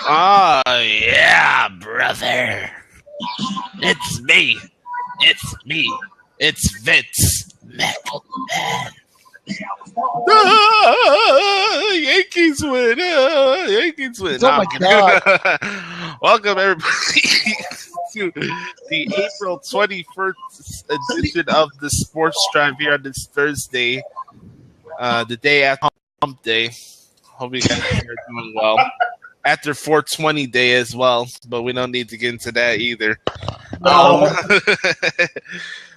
Oh, yeah, brother. It's me. It's me. It's Vince McMahon. Yankees win. Yankees win. Oh, my God. Welcome, everybody, to the April 21st edition of the Sports Drive here on this Thursday, the day after Hump Day. Hope you guys are doing well. After 420 Day as well, but we don't need to get into that either. No.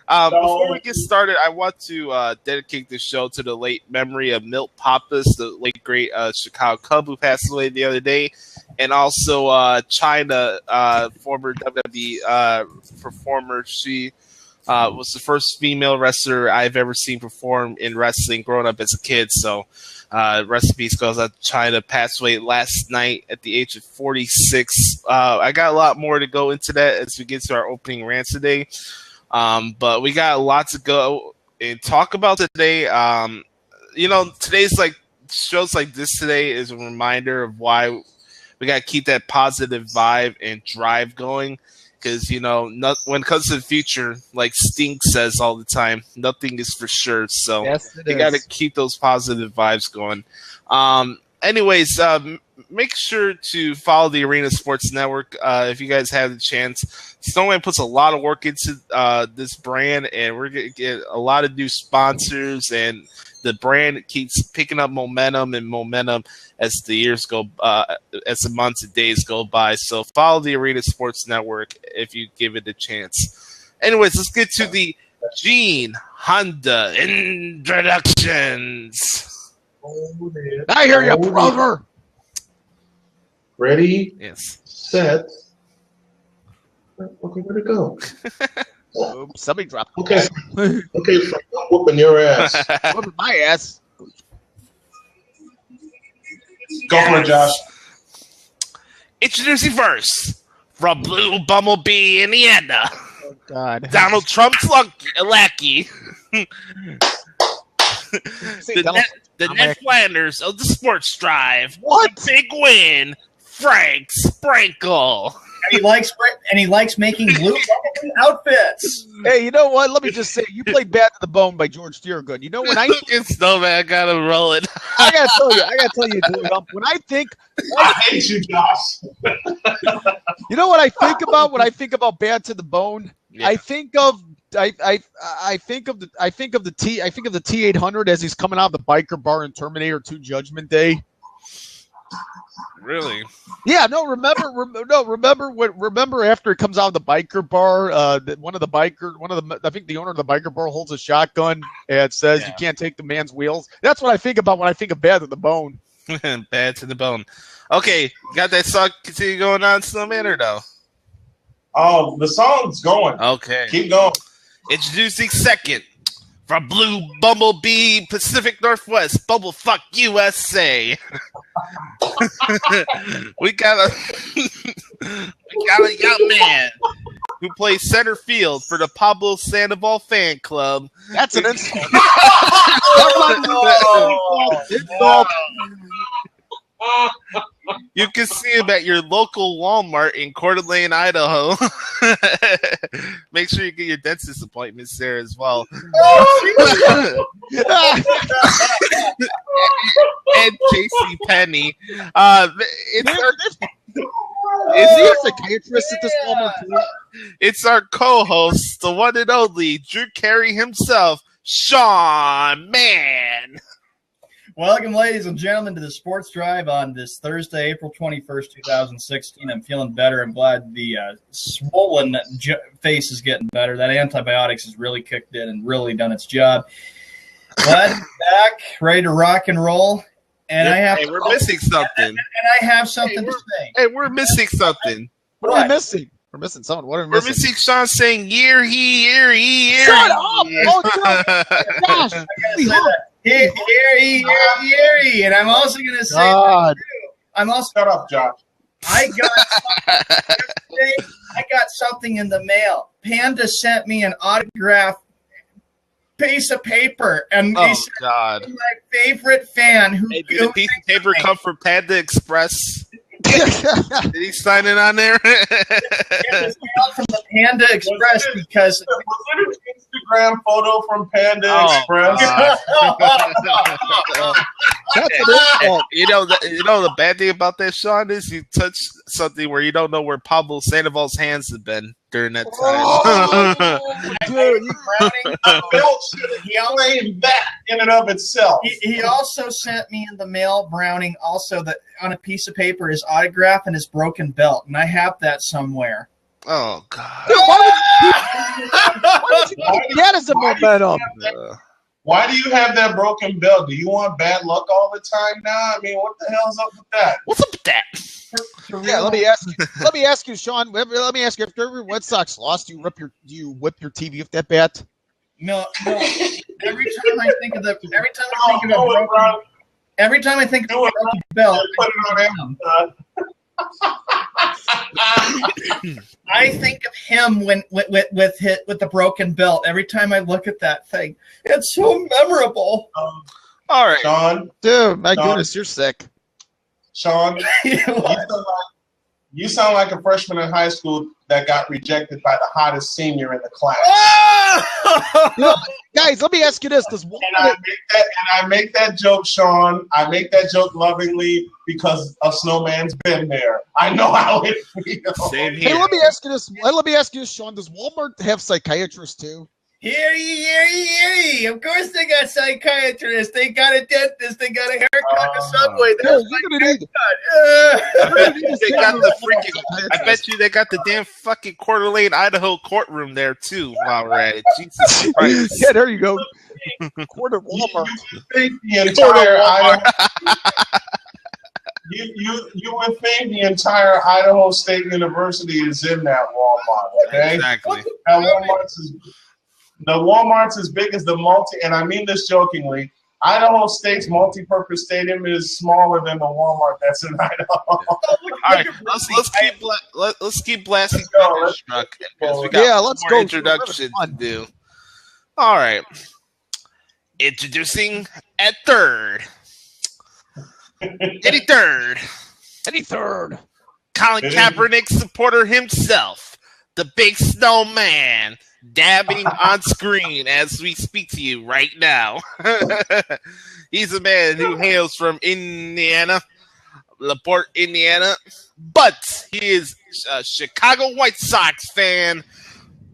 Before we get started, I want to dedicate this show to the late memory of Milt Pappas, the late great Chicago Cub who passed away the other day, and also Chyna, former WWE performer. She was the first female wrestler I've ever seen perform in wrestling growing up as a kid. So rest in peace goes out to Chyna. Passed away last night at the age of 46. I got a lot more to go into that as we get to our opening rant today. But we got a lot to go and talk about today. Today's like shows like this today is a reminder of why we got to keep that positive vibe and drive going. Because, when it comes to the future, like Sting says all the time, nothing is for sure. So you got to keep those positive vibes going. Anyways, make sure to follow the Arena Sports Network if you guys have the chance. Snowman puts a lot of work into this brand, and we're going to get a lot of new sponsors, and the brand keeps picking up momentum as the years go, as the months and days go by. So follow the Arena Sports Network if you give it a chance. Anyways, let's get to the Gene Honda introductions. I hear you, brother. Ready? Yes. Set. Okay, where'd it go? Oops, somebody dropped. Okay, Frank, I'm whooping your ass. Whooping my ass. Go for it, Josh. Introducing first, from Blue Bumblebee, Indiana, Oh, God. Donald Trump's lackey. The Ned Flanders of the Sports Drive. What? Big win, Frank Sprankle. And he likes making blue outfits. Hey, you know what? Let me just say, you played "Bad to the Bone" by George Thorogood. You know when I Snowman, I gotta roll it. I gotta tell you, dude, when I think, I hate you, Josh. you know what I think about when I think about "Bad to the Bone"? Yeah. I think of the T-800 as he's coming out of the biker bar in Terminator 2: Judgment Day. Really? Yeah, remember after it comes out of the biker bar, I think the owner of the biker bar holds a shotgun and says, "You can't take the man's wheels." That's what I think about when I think of "Bad to the Bone." Bad to the bone. Okay, got that song continue going on, Snowman, or no? Oh, the song's going. Okay. Keep going. Introducing second, from Blue Bumblebee, Pacific Northwest, Bumblefuck USA. we got a young man who plays center field for the Pablo Sandoval fan club. That's an insult. Insult. You can see him at your local Walmart in Coeur d'Alene, Idaho. Make sure you get your dentist appointments there as well. And J.C. Penney. Is he a psychiatrist at this moment? It's our co-host, the one and only Drew Carey himself, Sean Mann. Welcome, ladies and gentlemen, to the Sports Drive on this Thursday, April 21st, 2016. I'm feeling better. I'm glad the swollen face is getting better. That antibiotics has really kicked in and really done its job. Glad to be back, ready to rock and roll. And we're missing something. And I have something to say. Hey, we're missing something. What are we missing? We're missing something. What are we missing? We're missing Sean saying year. Shut up! Oh, gosh. Hear, and I'm also going to say, God. Shut up, Josh. I got something in the mail. Panda sent me an autographed piece of paper, and he said, God, my favorite fan. Did a piece of paper come from Panda Express? Did he sign it on there? It was mailed from the Panda Express because Was it an Instagram photo from Panda Express? That's what it's called. You know the bad thing about that, Sean, is you touch something where you don't know where Pablo Sandoval's hands have been during that time. Dude, Browning, The belt should have claimed that in and of itself. he also sent me in the mail, Browning, also that on a piece of paper his autograph and his broken belt, and I have that somewhere. Oh God! dude, why would you take that as a momentum? Why do you have that broken belt? Do you want bad luck all the time now? I mean, what the hell's up with that? What's up with that? Yeah, let me ask you, Sean. Let me ask you. After every Red Sox loss, do you whip your TV with that bat? No. Every time I think of a broken belt, Put it on Amazon. I think of him when with the broken belt. Every time I look at that thing, it's so memorable. All right, Sean, Dude, my Sean. goodness, you're sick. Sean, you sound like a freshman in high school that got rejected by the hottest senior in the class. You know, guys, let me ask you this: Does I make that joke, Sean. I make that joke lovingly because a snowman's been there. I know how it feels. same Hey, here. let me ask you this. Let me ask you this, Sean. Does Walmart have psychiatrists too? Hear ye. Of course they got psychiatrists. They got a dentist. They got a haircut at Subway. Dude, you're gonna need. They got the freaking. I bet you they got the damn fucking Coeur d'Alene, Idaho courtroom there too. While we're at it, Jesus Christ. Yeah, there you go. Quarter Walmart. You think the entire Idaho, you would think the entire Idaho State University is in that Walmart, okay? Exactly. The Walmart's as big as the and I mean this jokingly, Idaho State's multi-purpose stadium is smaller than the Walmart that's in Idaho. All right, let's keep blasting Let's truck. go. We got Yeah, let's more go. introduction to do. All right, introducing at third, Eddie Third, Colin Kaepernick supporter himself, the Big Snowman, dabbing on screen as we speak to you right now. He's a man who hails from Indiana, LaPorte, Indiana, but he is a Chicago White Sox fan,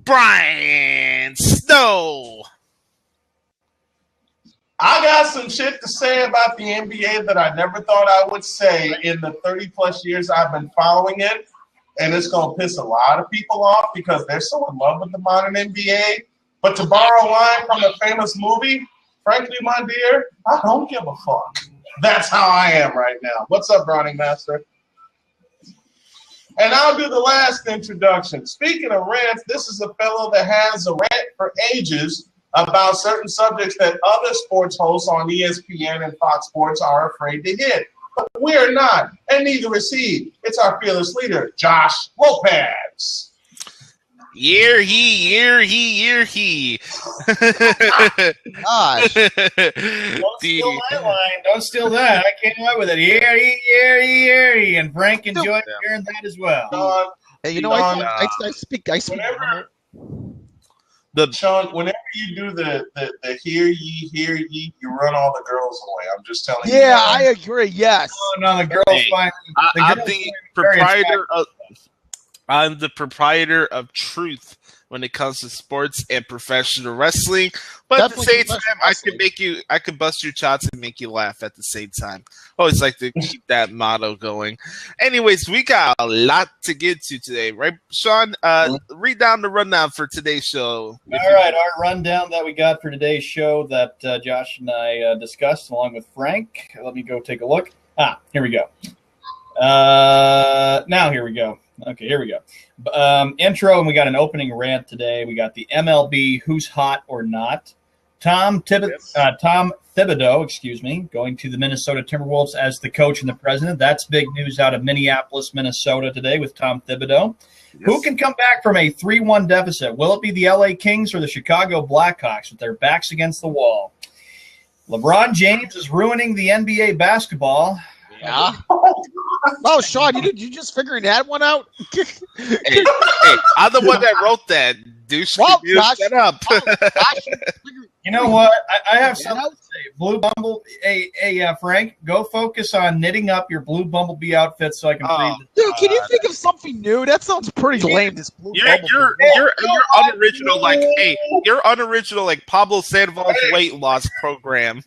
Brian Snow. I got some shit to say about the NBA that I never thought I would say in the 30-plus years I've been following it. And it's going to piss a lot of people off because they're so in love with the modern NBA. But to borrow a line from a famous movie, frankly, my dear, I don't give a fuck. That's how I am right now. What's up, Browning Master? And I'll do the last introduction. Speaking of rants, this is a fellow that has a rant for ages about certain subjects that other sports hosts on ESPN and Fox Sports are afraid to hit. But we're not, and neither is he. It's our fearless leader, Josh Lopez. Year he. Gosh. Don't steal my line. Don't steal that. I came up with it. Year. And Frank enjoyed hearing that as well. Sean, Hey, you know, I speak. Sean, whenever you do the hear ye, you run all the girls away. I'm just telling you. Yeah, I agree. Yes. Oh, no, the girls find. I'm the proprietor of truth when it comes to sports and professional wrestling. But at the same time, I could bust your chops and make you laugh at the same time. Always like to keep that motto going. Anyways, we got a lot to get to today, right, Sean? Read down the rundown for today's show. All right, our rundown that we got for today's show that Josh and I discussed along with Frank. Let me go take a look. Here we go. Now here we go. Okay, here we go. Intro, and we got an opening rant today. We got the MLB Who's Hot or Not. Tom Thibodeau, going to the Minnesota Timberwolves as the coach and the president. That's big news out of Minneapolis, Minnesota today with Tom Thibodeau. Yes. Who can come back from a 3-1 deficit? Will it be the LA Kings or the Chicago Blackhawks with their backs against the wall? LeBron James is ruining the NBA basketball. Yeah. Oh, Sean, you just figuring that one out? Hey, I'm the one that wrote that. Douche, Well, you Josh, shut up. You know what? I have something to say. Blue Bumble. Hey, Frank, go focus on knitting up your Blue Bumblebee outfit so I can breathe. Dude, can you think of something new? That sounds pretty lame. This Blue Bumblebee. You're unoriginal, you're unoriginal like Pablo Sandoval's weight loss program.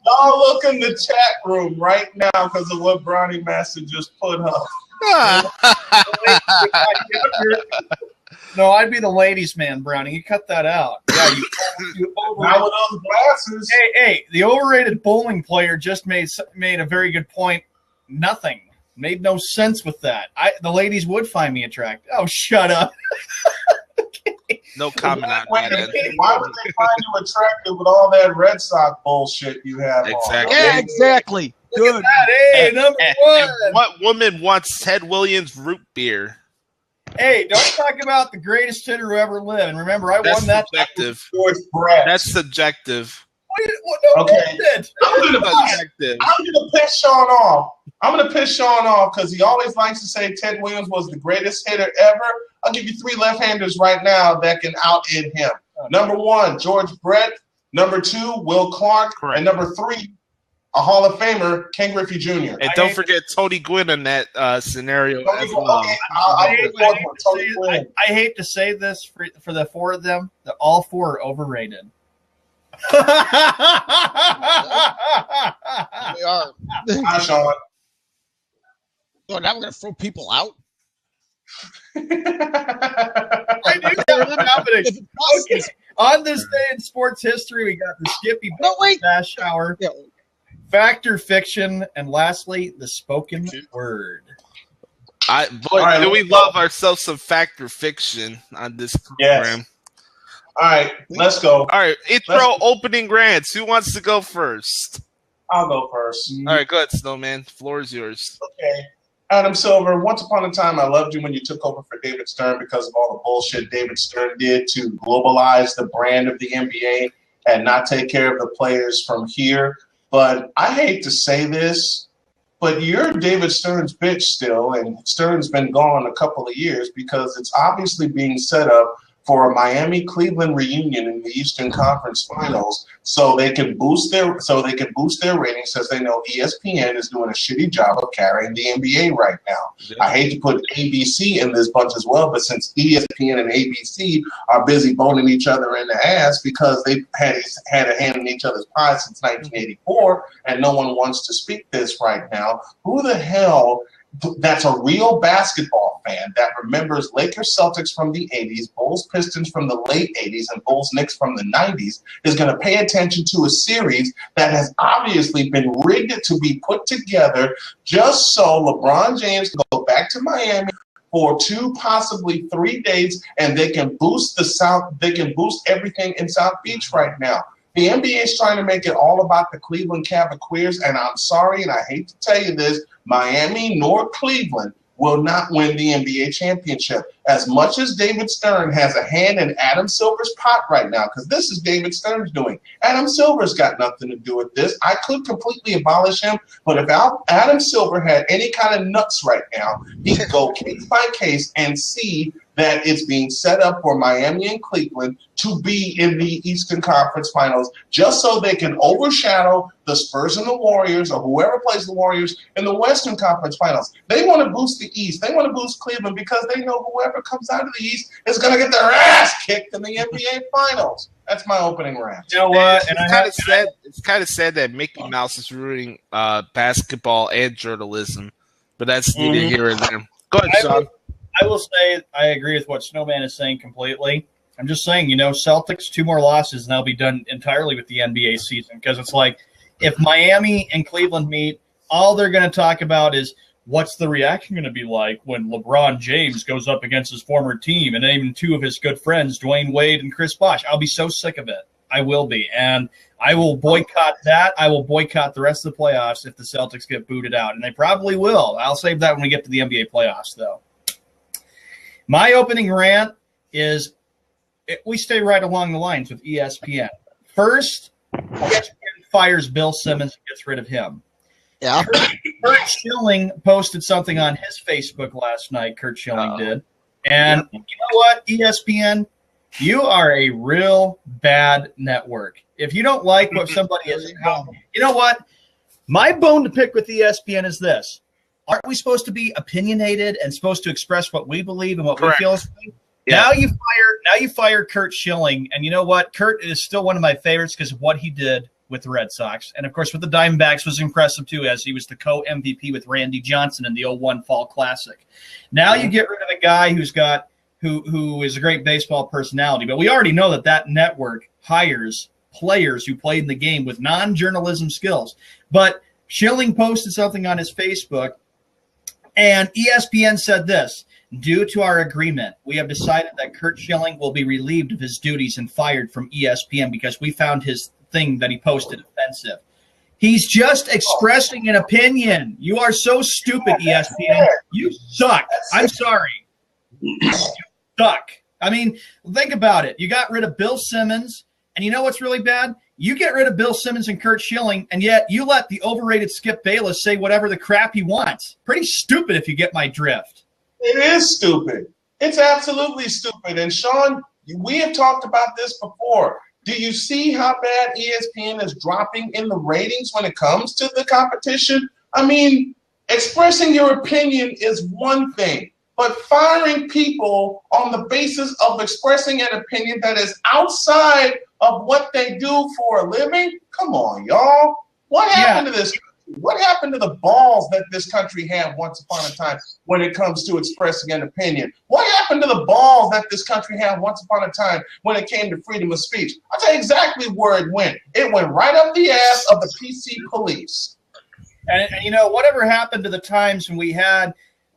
Y'all look in the chat room right now because of what Brownie Master just put up. No, I'd be the ladies' man, Brownie. You cut that out. Yeah, you Not with those glasses. Hey, the overrated bowling player just made a very good point. Nothing. Made no sense with that. The ladies would find me attractive. Oh, shut up. No comment on that. Why would they find you attractive with all that Red Sox bullshit you have Exactly. on? Yeah, exactly. Good. Hey, number one. What woman wants Ted Williams root beer? Hey, don't talk about the greatest hitter who ever lived. And remember, I That's won that. subjective. Brett. That's subjective. Okay. I'm gonna Subjective. piss Sean off. I'm gonna piss Sean off because he always likes to say Ted Williams was the greatest hitter ever. I'll give you 3 left-handers right now that can out-hit him. Number 1, George Brett. Number 2, Will Clark. Correct. And number 3, a Hall of Famer, Ken Griffey Jr. And don't forget Tony Gwynn in that scenario as well. Okay, I'll put one more. Tony Gwynn. I hate to say this for the 4 of them, that all 4 are overrated. They are. Hi, Sean. So now we're going to throw people out? I do have confidence. Okay. On this day in sports history, we got the Skippy Dash Shower, Fact or Fiction, and lastly, the spoken word. Do we love ourselves some fact or fiction on this program? Yes. All right, let's go. All right, intro opening grants. Who wants to go first? I'll go first. All right, go ahead, Snowman. Floor is yours. Okay. Adam Silver, once upon a time, I loved you when you took over for David Stern because of all the bullshit David Stern did to globalize the brand of the NBA and not take care of the players from here. But I hate to say this, but you're David Stern's bitch still, and Stern's been gone a couple of years because it's obviously being set up for a Miami-Cleveland reunion in the Eastern Conference Finals, so they can boost their ratings, because they know ESPN is doing a shitty job of carrying the NBA right now. Yeah. I hate to put ABC in this bunch as well, but since ESPN and ABC are busy boning each other in the ass because they've had a hand in each other's pie since 1984, and no one wants to speak this right now, who the hell that's a real basketball fan that remembers Lakers Celtics from the 80s, Bulls Pistons from the late 80s, and Bulls Knicks from the 90s is going to pay attention to a series that has obviously been rigged to be put together just so LeBron James can go back to Miami for 2, possibly 3 days, and they can boost everything in South Beach right now. The NBA is trying to make it all about the Cleveland Cavaliers, and I'm sorry, and I hate to tell you this, Miami nor Cleveland will not win the NBA championship. As much as David Stern has a hand in Adam Silver's pot right now, because this is David Stern's doing. Adam Silver's got nothing to do with this. I could completely abolish him, but if Adam Silver had any kind of nuts right now, he'd go case by case and see that it's being set up for Miami and Cleveland to be in the Eastern Conference Finals just so they can overshadow the Spurs and the Warriors or whoever plays the Warriors in the Western Conference Finals. They want to boost the East. They want to boost Cleveland because they know whoever comes out of the East is going to get their ass kicked in the NBA Finals. That's my opening rant. You know what? It's kind of sad that Mickey Mouse is ruining basketball and journalism, but that's neither here or there. Go ahead, Sean. I will say I agree with what Snowman is saying completely. I'm just saying, Celtics, 2 more losses, and they'll be done entirely with the NBA season. Because it's like, if Miami and Cleveland meet, all they're going to talk about is what's the reaction going to be like when LeBron James goes up against his former team and even 2 of his good friends, Dwayne Wade and Chris Bosh. I'll be so sick of it. I will be. And I will boycott that. I will boycott the rest of the playoffs if the Celtics get booted out. And they probably will. I'll save that when we get to the NBA playoffs, though. My opening rant is we stay right along the lines with ESPN. First, ESPN fires Bill Simmons and gets rid of him. Yeah. Kurt Schilling posted something on his Facebook last night. Kurt Schilling did. And you know what, ESPN? You are a real bad network. If you don't like what somebody is, you know what? My bone to pick with ESPN is this. Aren't we supposed to be opinionated and supposed to express what we believe and what we feel is right? Yeah. Now you fire Kurt Schilling, and you know what? Kurt is still one of my favorites because of what he did with the Red Sox. And of course with the Diamondbacks was impressive too, as he was the co-MVP with Randy Johnson in the 01 Fall Classic. Now you get rid of a guy who is a great baseball personality, but we already know that network hires players who played in the game with non-journalism skills. But Schilling posted something on his Facebook, and ESPN said this: due to our agreement, we have decided that Kurt Schilling will be relieved of his duties and fired from ESPN because we found his thing that he posted offensive. He's just expressing an opinion. You are so stupid, ESPN. You suck. I'm sorry. You suck. I mean, think about it. You got rid of Bill Simmons, and you know what's really bad? You get rid of Bill Simmons and Kurt Schilling, and yet you let the overrated Skip Bayless say whatever the crap he wants. Pretty stupid, if you get my drift. It is stupid. It's absolutely stupid. And Sean, we have talked about this before. Do you see how bad ESPN is dropping in the ratings when it comes to the competition? I mean, expressing your opinion is one thing, but firing people on the basis of expressing an opinion that is outside of what they do for a living? Come on, y'all. What happened to this? What happened to the balls that this country had once upon a time when it comes to expressing an opinion? What happened to the balls that this country had once upon a time when it came to freedom of speech? I'll tell you exactly where it went. It went right up the ass of the PC police. And you know, whatever happened to the times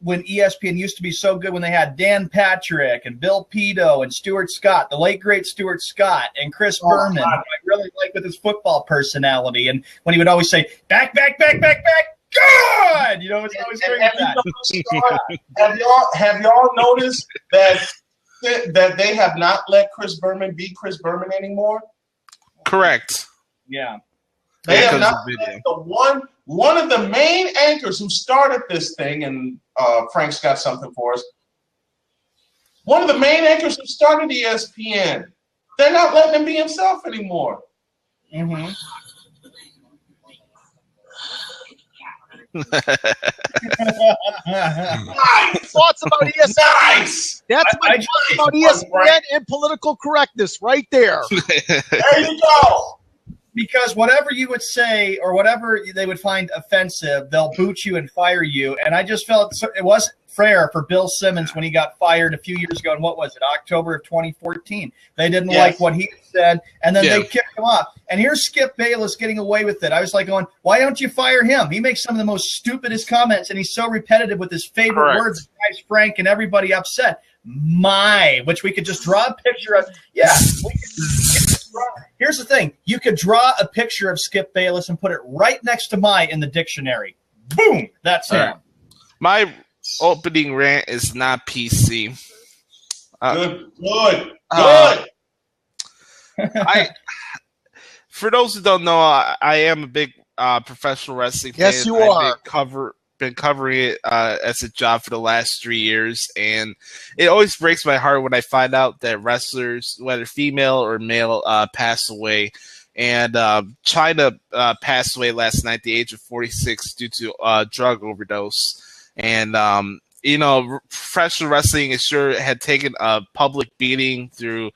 when ESPN used to be so good, when they had Dan Patrick and Bill Pito and Stuart Scott, the late great Stuart Scott, and Chris Berman, who I really like with his football personality, and when he would always say, back, good! You know, it's always great with that. Have y'all noticed that they have not let Chris Berman be Chris Berman anymore? Correct. Yeah. They have not let one of the main anchors who started this thing, and Frank's got something for us. One of the main anchors who started ESPN, they're not letting him be himself anymore. Mm-hmm. Nice. Thoughts about ESPN? Nice. That's my thoughts about ESPN and political correctness right there. There you go. Because whatever you would say or whatever they would find offensive, they'll boot you and fire you. And I just felt it wasn't fair for Bill Simmons when he got fired a few years ago. And what was it, October of 2014? They didn't like what he said, and then they kicked him off. And here's Skip Bayless getting away with it. I was like going, why don't you fire him? He makes some of the most stupidest comments, and he's so repetitive with his favorite words. It drives Frank and everybody upset. Which we could just draw a picture of. Yeah, we could here's the thing. You could draw a picture of Skip Bayless and put it right next to my in the dictionary. Boom! That's him. My opening rant is not PC. Good. For those who don't know, I am a big professional wrestling fan. Yes, you are. Been covering it as a job for the last 3 years, and it always breaks my heart when I find out that wrestlers, whether female or male, pass away. And Chyna passed away last night at the age of 46 due to drug overdose. And you know, professional wrestling is sure had taken a public beating through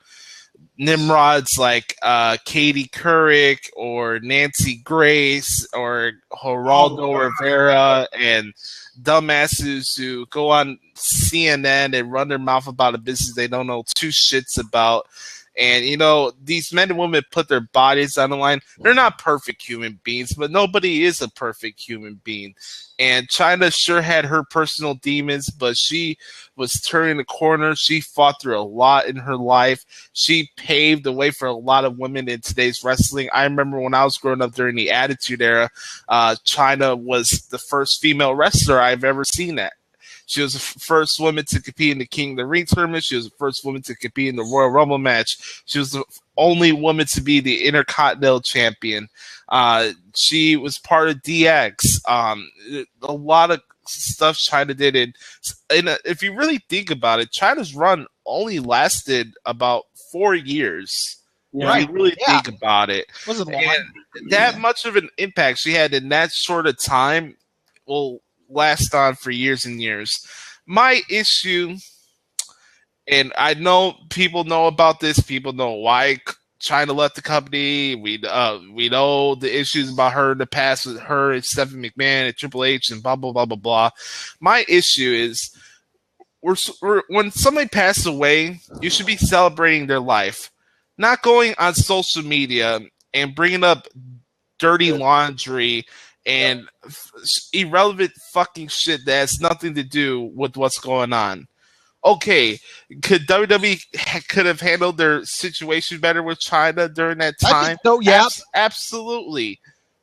Nimrods like Katie Couric or Nancy Grace or Geraldo Rivera and dumbasses who go on CNN and run their mouth about a business they don't know two shits about. And, you know, these men and women put their bodies on the line. They're not perfect human beings, but nobody is a perfect human being. And Chyna sure had her personal demons, but she was turning the corner. She fought through a lot in her life. She paved the way for a lot of women in today's wrestling. I remember when I was growing up during the Attitude Era, Chyna was the first female wrestler I've ever seen that. She was the first woman to compete in the King of the Ring tournament. She was the first woman to compete in the Royal Rumble match. She was the only woman to be the Intercontinental Champion. She was part of DX. A lot of stuff Chyna did, and if you really think about it, Chyna's run only lasted about 4 years. Yeah. If you really think about it, Wasn't long. and that much of an impact she had in that short of time will last on for years and years. My issue, and I know people know about this, people know why Chyna left the company. We know the issues about her in the past with her and Stephanie McMahon and Triple H and blah blah blah blah blah. My issue is, when somebody passes away, you should be celebrating their life, not going on social media and bringing up dirty laundry and irrelevant fucking shit that has nothing to do with what's going on. Okay, could WWE could have handled their situation better with Chyna during that time? I think so, yeah.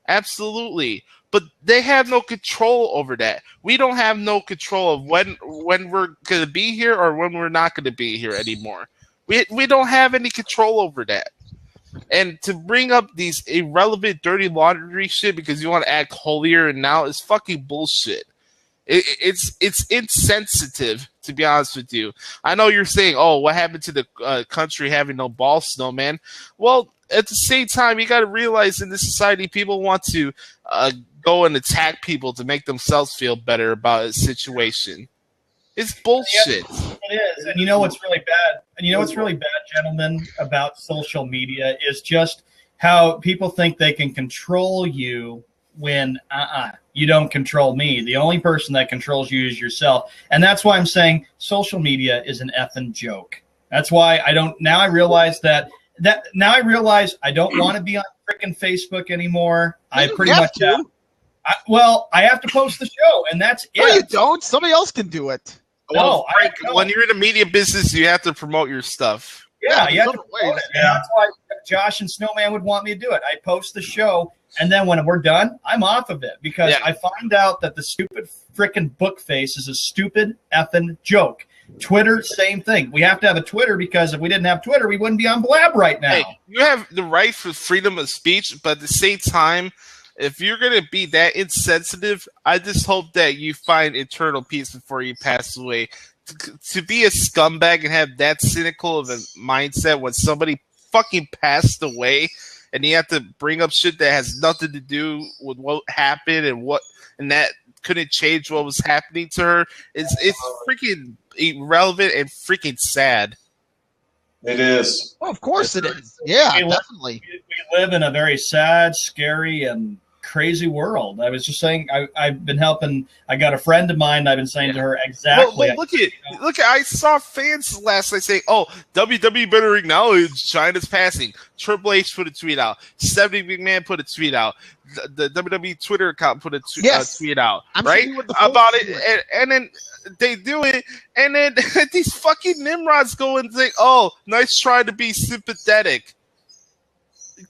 Absolutely. But they have no control over that. We don't have no control of when we're going to be here or when we're not going to be here anymore. We don't have any control over that. And to bring up these irrelevant, dirty laundry shit because you want to act holier and now is fucking bullshit. It's insensitive, to be honest with you. I know you're saying, oh, what happened to the country having no balls, Snowman? Well, at the same time, you got to realize in this society, people want to go and attack people to make themselves feel better about a situation. It's bullshit. It is. And you know what's really bad? And you know what's really bad, gentlemen, about social media is just how people think they can control you when you don't control me. The only person that controls you is yourself. And that's why I'm saying social media is an effing joke. That's why I realize I don't want to be on freaking Facebook anymore. I pretty much have. I have to post the show, and that's it. No, you don't. Somebody else can do it. Well, Frank, when you're in the media business, you have to promote your stuff. Yeah, you have to promote it. Yeah. That's why Josh and Snowman would want me to do it. I post the show, and then when we're done, I'm off of it because I find out that the stupid freaking book face is a stupid effing joke. Twitter, same thing. We have to have a Twitter because if we didn't have Twitter, we wouldn't be on Blab right now. Hey, you have the right for freedom of speech, but at the same time, if you're going to be that insensitive, I just hope that you find eternal peace before you pass away. To be a scumbag and have that cynical of a mindset when somebody fucking passed away and you have to bring up shit that has nothing to do with what happened and that couldn't change what was happening to her, it's freaking irrelevant and freaking sad. It is. Well, of course it is. Yeah, definitely. We live in a very sad, scary, and crazy world. I was just saying, I've been helping. I got a friend of mine. I've been saying to her exactly. Well, look at. I saw fans last night saying, "Oh, WWE better acknowledge Chyna's passing." Triple H put a tweet out. Stephanie McMahon put a tweet out. The WWE Twitter account put a tweet out. Right about it, and then they do it, and then these fucking nimrods go and say, "Oh, nice try to be sympathetic."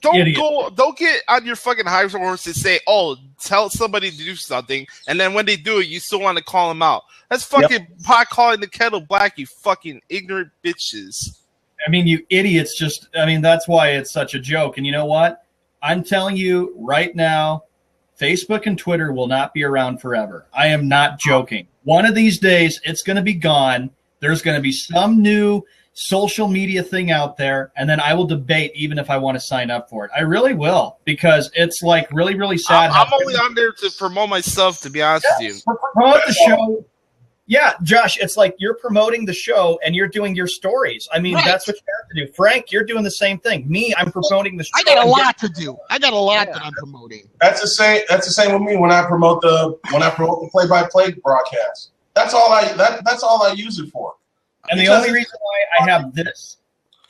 Don't get on your fucking high horse and say, "Oh, tell somebody to do something," and then when they do it, you still want to call them out. That's fucking pot calling the kettle black. You fucking ignorant bitches. I mean, you idiots. That's why it's such a joke. And you know what? I'm telling you right now, Facebook and Twitter will not be around forever. I am not joking. One of these days, it's going to be gone. There's going to be some new social media thing out there, and then I will debate even if I want to sign up for it. I really will, because it's like really, really sad. I'm only on there to promote myself, to be honest with you. Promote the show. Yeah, Josh, it's like you're promoting the show and you're doing your stories. I mean, that's what you have to do. Frank, you're doing the same thing. Me, I'm promoting the show. I got a lot to do. I got a lot that I'm promoting. That's the same with me when I promote the play-by-play broadcast. That's all I use it for. And the only reason why I have this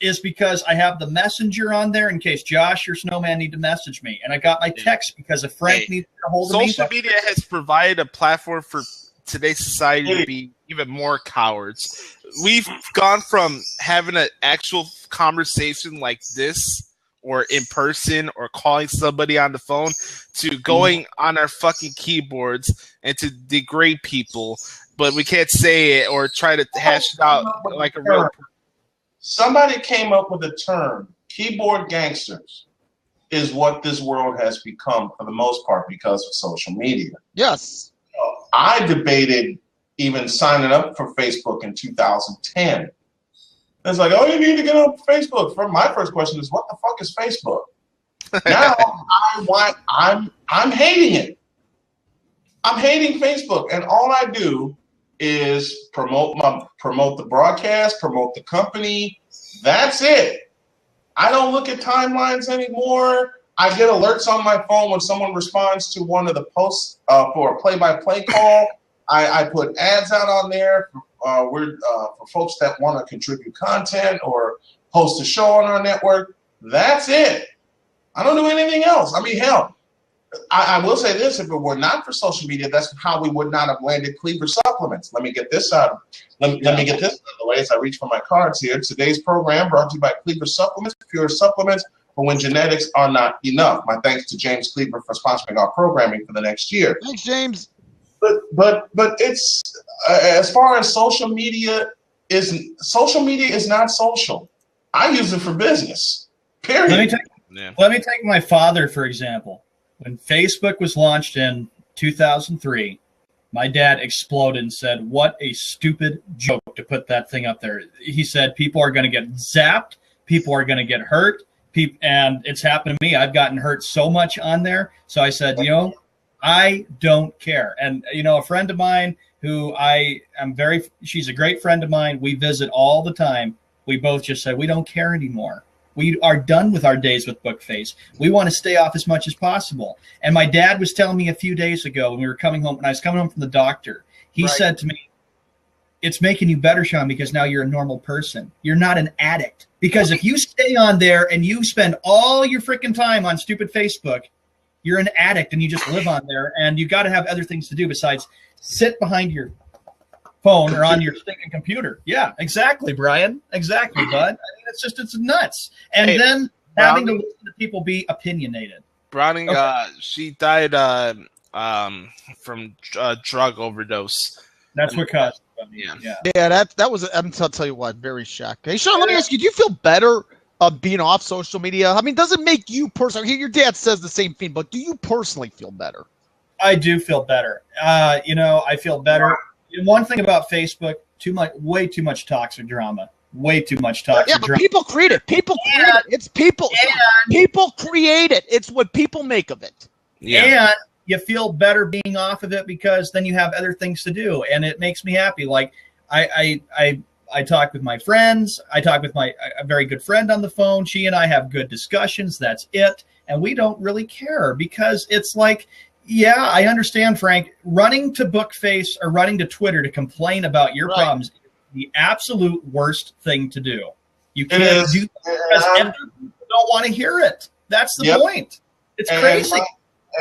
is because I have the messenger on there in case Josh or Snowman need to message me. And I got my text because if Frank needs to get a hold of me. Social media has provided a platform for today's society to be even more cowards. We've gone from having an actual conversation like this or in person or calling somebody on the phone to going on our fucking keyboards and to degrade people but we can't say it or try to hash it out like a real. Somebody came up with a term. Keyboard gangsters is what this world has become for the most part because of social media. Yes. I debated even signing up for Facebook in 2010. It's like, oh, you need to get on Facebook. My first question is, what the fuck is Facebook? Now I'm hating it. I'm hating Facebook, and all I do is promote the broadcast, promote the company. That's it. I don't look at timelines anymore. I get alerts on my phone when someone responds to one of the posts for a play-by-play call. I put ads out on there for folks that want to contribute content or host a show on our network. That's it. I don't do anything else. I mean, hell, I will say this: if it were not for social media, that's how we would not have landed Cleaver Supplements. Let me get this out. Let me get this out of the way as I reach for my cards here. Today's program brought to you by Cleaver Supplements, pure supplements for when genetics are not enough. My thanks to James Cleaver for sponsoring our programming for the next year. Thanks, James. But it's as far as social media is not social. I use it for business. Period. Let me take my father, for example. When Facebook was launched in 2003, my dad exploded and said, what a stupid joke to put that thing up there. He said, people are going to get zapped. People are going to get hurt. And it's happened to me. I've gotten hurt so much on there. So I said, I don't care. And, a friend of mine who she's a great friend of mine. We visit all the time. We both just said, we don't care anymore. We are done with our days with Bookface. We want to stay off as much as possible. And my dad was telling me a few days ago when I was coming home from the doctor, he said to me, it's making you better, Sean, because now you're a normal person. You're not an addict. Because if you stay on there and you spend all your freaking time on stupid Facebook, you're an addict and you just live on there, and you got to have other things to do besides sit behind your phone or on your stinking computer. Yeah, exactly, Brian. Exactly, bud. I mean, it's nuts. And then having to listen to people be opinionated. Browning, she died from drug overdose. That's what caused it. Yeah. That was. I'll tell you what, very shocked. Hey, Sean, let me ask you: do you feel better being off social media? I mean, does it make you personally? Your dad says the same thing, but do you personally feel better? I do feel better. I feel better. One thing about Facebook, way too much toxic drama. Way too much toxic drama. But people create it. People create it. It's people. People create it. It's what people make of it. Yeah. And you feel better being off of it because then you have other things to do, and it makes me happy. Like I talk with my friends. I talk with a very good friend on the phone. She and I have good discussions. That's it. And we don't really care because it's like, yeah, I understand, Frank. Running to Bookface or running to Twitter to complain about your problems is the absolute worst thing to do. You can't do that because other people don't want to hear it. That's the point. It's crazy.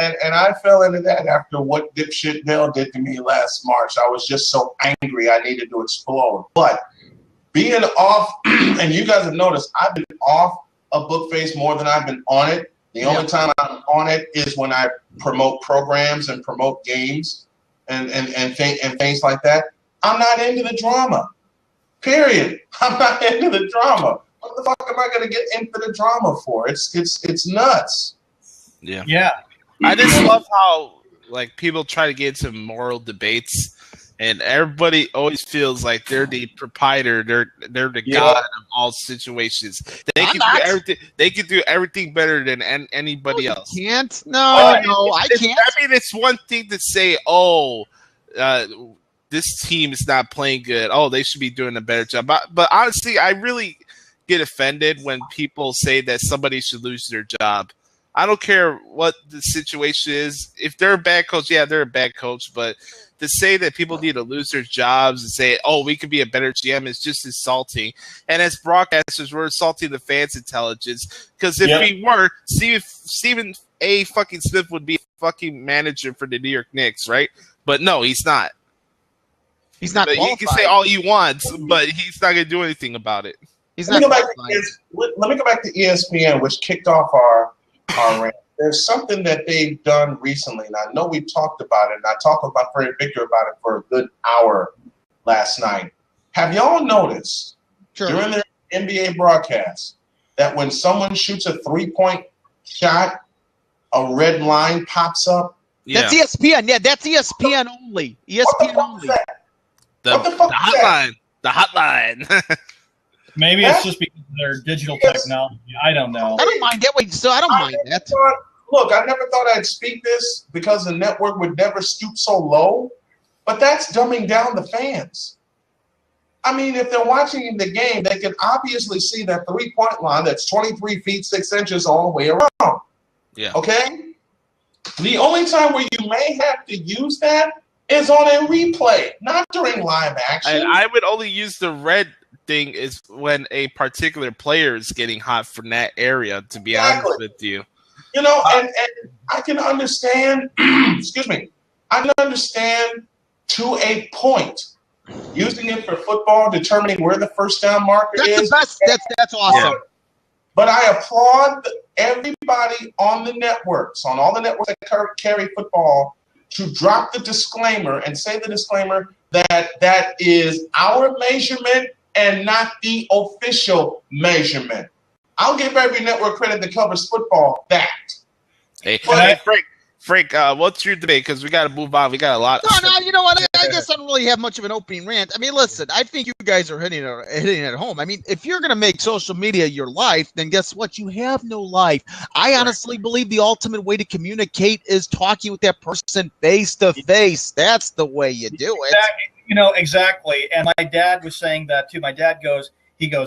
And I fell into that after what dipshit Bill did to me last March. I was just so angry I needed to explode. But being off, and you guys have noticed, I've been off of Bookface more than I've been on it. The only time I'm on it is when I promote programs and promote games and things like that. I'm not into the drama. Period. I'm not into the drama. What the fuck am I going to get into the drama for? It's nuts. Yeah. Yeah. I just love how people try to get into moral debates, and everybody always feels like they're the proprietor, they're the god of all situations. They can do everything. They can do everything better than anybody else. Can't? No, I can't. I mean, it's one thing to say, this team is not playing good. Oh, they should be doing a better job. But honestly, I really get offended when people say that somebody should lose their job. I don't care what the situation is. If they're a bad coach, they're a bad coach. But to say that people need to lose their jobs and say, we could be a better GM is just insulting. And as broadcasters, we're insulting the fans' intelligence. Because if we were, Stephen A. fucking Smith would be a fucking manager for the New York Knicks, right? But no, he's not. He's not qualified. You can say all you want, but he's not going to do anything about it. He's not let me go back to ESPN, which kicked off our rant. there's something that they've done recently, and I know we talked about it, and I talked about Fred Victor about it for a good hour last night. Have y'all noticed during the NBA broadcast that when someone shoots a three-point shot, a red line pops up? Yeah. That's ESPN. Yeah, that's ESPN only. ESPN only. What the fuck is that? The hotline. Maybe it's just because of their digital technology. I don't know. I don't mind that. Wait, so I don't mind that. Look, I never thought I'd speak this because the network would never stoop so low, but that's dumbing down the fans. I mean, if they're watching the game, they can obviously see that three-point line that's 23 feet 6 inches all the way around. Yeah. Okay? The only time where you may have to use that is on a replay, not during live action. And I would only use the red thing is when a particular player is getting hot from that area, to be honest with you. You know, and I can understand, excuse me, I can understand to a point using it for football, determining where the first down marker is. That's awesome. But I applaud everybody on the networks, on all the networks that carry football, to drop the disclaimer and say the disclaimer that is our measurement and not the official measurement. I'll give every network credit that covers football that. Hey, Frank, what's your debate? Because we got to move on. We got a lot. No, you know what? I guess I don't really have much of an opening rant. I mean, listen, I think you guys are hitting it home. I mean, if you're going to make social media your life, then guess what? You have no life. I honestly believe the ultimate way to communicate is talking with that person face to face. That's the way you do it. You know, exactly. And my dad was saying that too. My dad goes,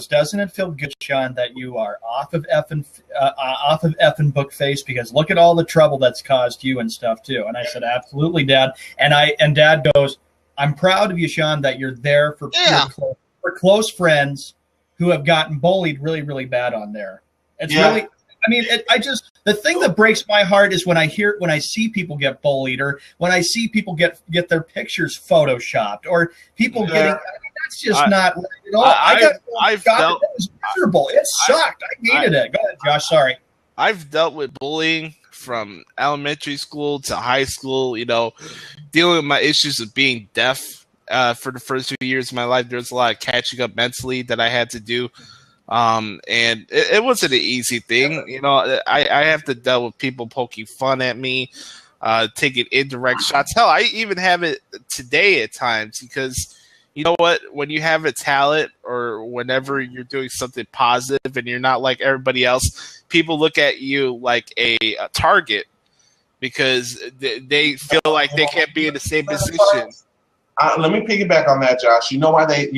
doesn't it feel good, Sean, that you are off of effing book face, because look at all the trouble that's caused you and stuff too. And I said, absolutely, Dad. And Dad goes, I'm proud of you, Sean, that you're there for close friends who have gotten bullied really, really bad on there. It's really. I mean, the thing that breaks my heart is when I see people get bullied, or when I see people get their pictures photoshopped, or people getting. That's just not right at all. It was miserable. It sucked. I hated it. Go ahead, Josh. Sorry. I've dealt with bullying from elementary school to high school. You know, dealing with my issues of being deaf for the first few years of my life. There's a lot of catching up mentally that I had to do. And it wasn't an easy thing. You know, I have to deal with people poking fun at me, taking indirect shots. Hell, I even have it today at times, because you know what? When you have a talent, or whenever you're doing something positive and you're not like everybody else, people look at you like a target, because they feel like they can't be in the same position. Let me piggyback on that, Josh. You know why they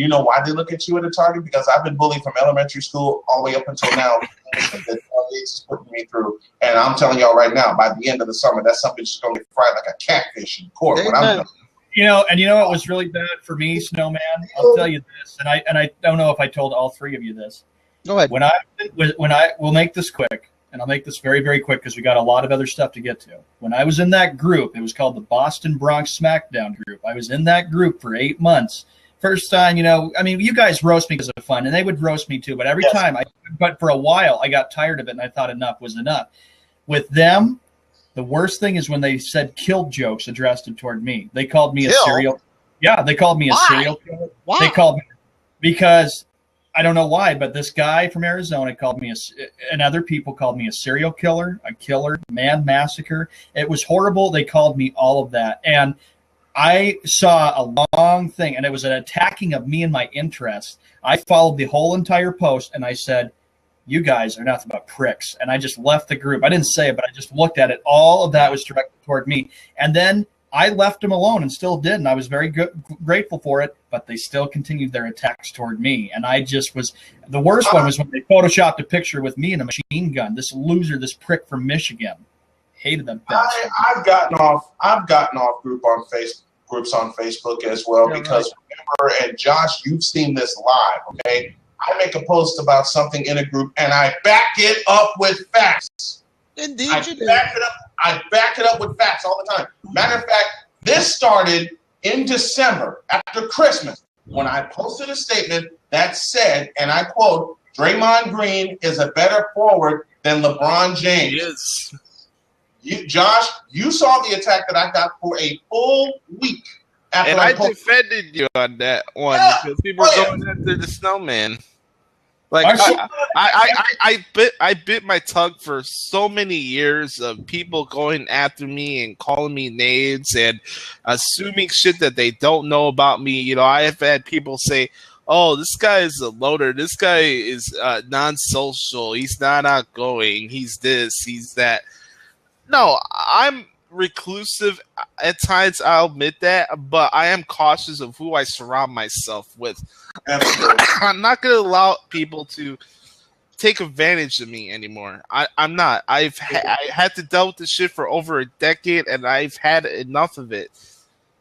look at you as a target? Because I've been bullied from elementary school all the way up until now. That is putting me through, and I'm telling y'all right now, by the end of the summer, that something's just going to get fried like a catfish in court. When I'm done. You know what was really bad for me, Snowman? I'll tell you this, and I don't know if I told all three of you this. Go ahead. We'll make this quick, and I'll make this very, very quick because we got a lot of other stuff to get to. When I was in that group, it was called the Boston Bronx Smackdown group. I was in that group for 8 months. First time, you guys roast me because of fun, and they would roast me too. But every time, but for a while, I got tired of it, and I thought enough was enough. With them, the worst thing is when they said kill jokes addressed toward me. They called me a serial. Yeah, they called me a serial killer. Why? They called me because I don't know why, but this guy from Arizona called me and other people called me a serial killer, a killer, man massacre. It was horrible. They called me all of that, and I saw a long thing, and it was an attacking of me and my interests. I followed the whole entire post, and I said, you guys are nothing but pricks. And I just left the group. I didn't say it, but I just looked at it. All of that was directed toward me. And then I left them alone and still did. And I was very grateful for it, but they still continued their attacks toward me. And I just was – the worst one was when they photoshopped a picture with me and a machine gun. This loser, this prick from Michigan. Hated them. I've gotten off groups on Facebook as well, because remember, and Josh, you've seen this live, okay? I make a post about something in a group, and I back it up with facts. Indeed, I back it up with facts all the time. Matter of fact, this started in December after Christmas when I posted a statement that said, and I quote, Draymond Green is a better forward than LeBron James. Yes. Josh, you saw the attack that I got for a full week after And I defended you on that one because people were going after the snowman. Like I bit my tongue for so many years of people going after me and calling me names and assuming shit that they don't know about me. You know, I have had people say, "Oh, this guy is a loner. This guy is non-social. He's not outgoing. He's this. He's that." No, I'm reclusive at times. I'll admit that, but I am cautious of who I surround myself with. I'm not going to allow people to take advantage of me anymore. I'm not. I had to deal with this shit for over a decade, and I've had enough of it.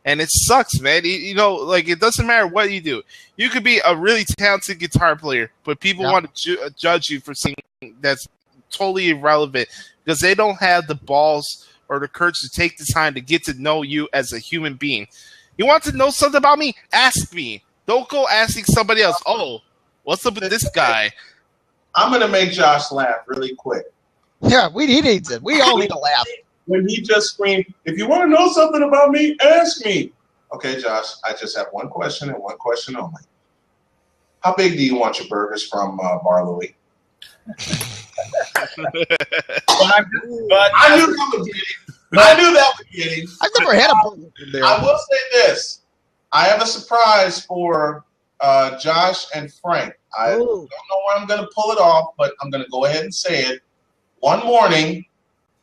And it sucks, man. You know, like, it doesn't matter what you do. You could be a really talented guitar player, but people want to judge you for something that's totally irrelevant because they don't have the balls or the courage to take the time to get to know you as a human being. You want to know something about me? Ask me. Don't go asking somebody else, "Oh, what's up with this guy?" I'm going to make Josh laugh really quick. Yeah, he needs it. We all need to laugh. When he just screamed, "If you want to know something about me, ask me." Okay, Josh, I just have one question and one question only. How big do you want your burgers from Bar Louie? But I knew that was getting. I've never had a burger from there. I will say this. I have a surprise for Josh and Frank. I don't know where I'm going to pull it off, but I'm going to go ahead and say it. One morning,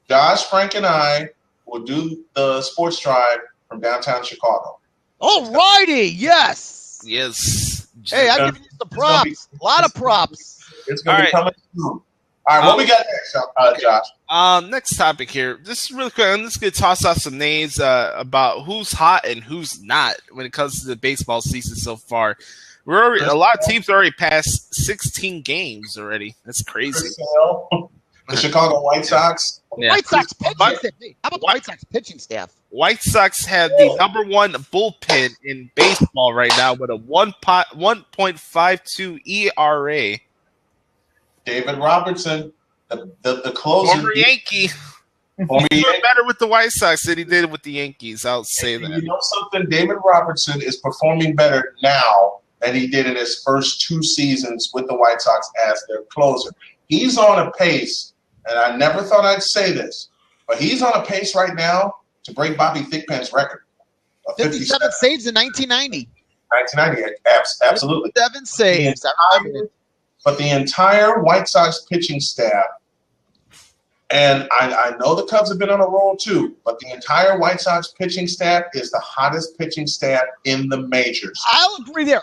Josh, Frank, and I will do the sports drive from downtown Chicago. All righty, yes. Yes. Hey, I'm giving you some props. A lot of props. It's going to be coming soon. All right, what we got next, Josh? Next topic here. Just really quick, I'm just going to toss out some names about who's hot and who's not when it comes to the baseball season so far. A lot of teams already passed 16 games already. That's crazy. The Chicago White Sox. Yeah. White Sox pitching staff. How about the White Sox pitching staff? White Sox have the #1 bullpen in baseball right now with a 1.52 ERA. David Robertson, the closer. Former Yankee. He's doing better with the White Sox than he did with the Yankees. I'll say that. You know something? David Robertson is performing better now than he did in his first 2 seasons with the White Sox as their closer. He's on a pace, and I never thought I'd say this, but he's on a pace right now to break Bobby Thigpen's record. 57 saves in 1990. 1990, absolutely. 7 saves. But the entire White Sox pitching staff, and I know the Cubs have been on a roll too, but the entire White Sox pitching staff is the hottest pitching staff in the majors. I'll agree there.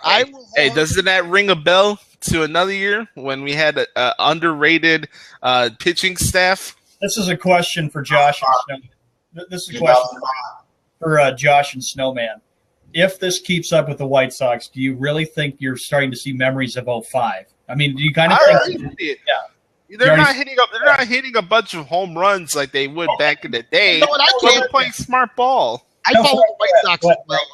Hey, doesn't that ring a bell to another year when we had an underrated pitching staff? This is a question for Josh and Snowman. This is a question for Josh and Snowman. If this keeps up with the White Sox, do you really think you're starting to see memories of 05? I mean, do you kind of think? Yeah. They're not hitting a bunch of home runs like they would back in the day. You know what, they're playing smart ball. I follow the White Sox as well.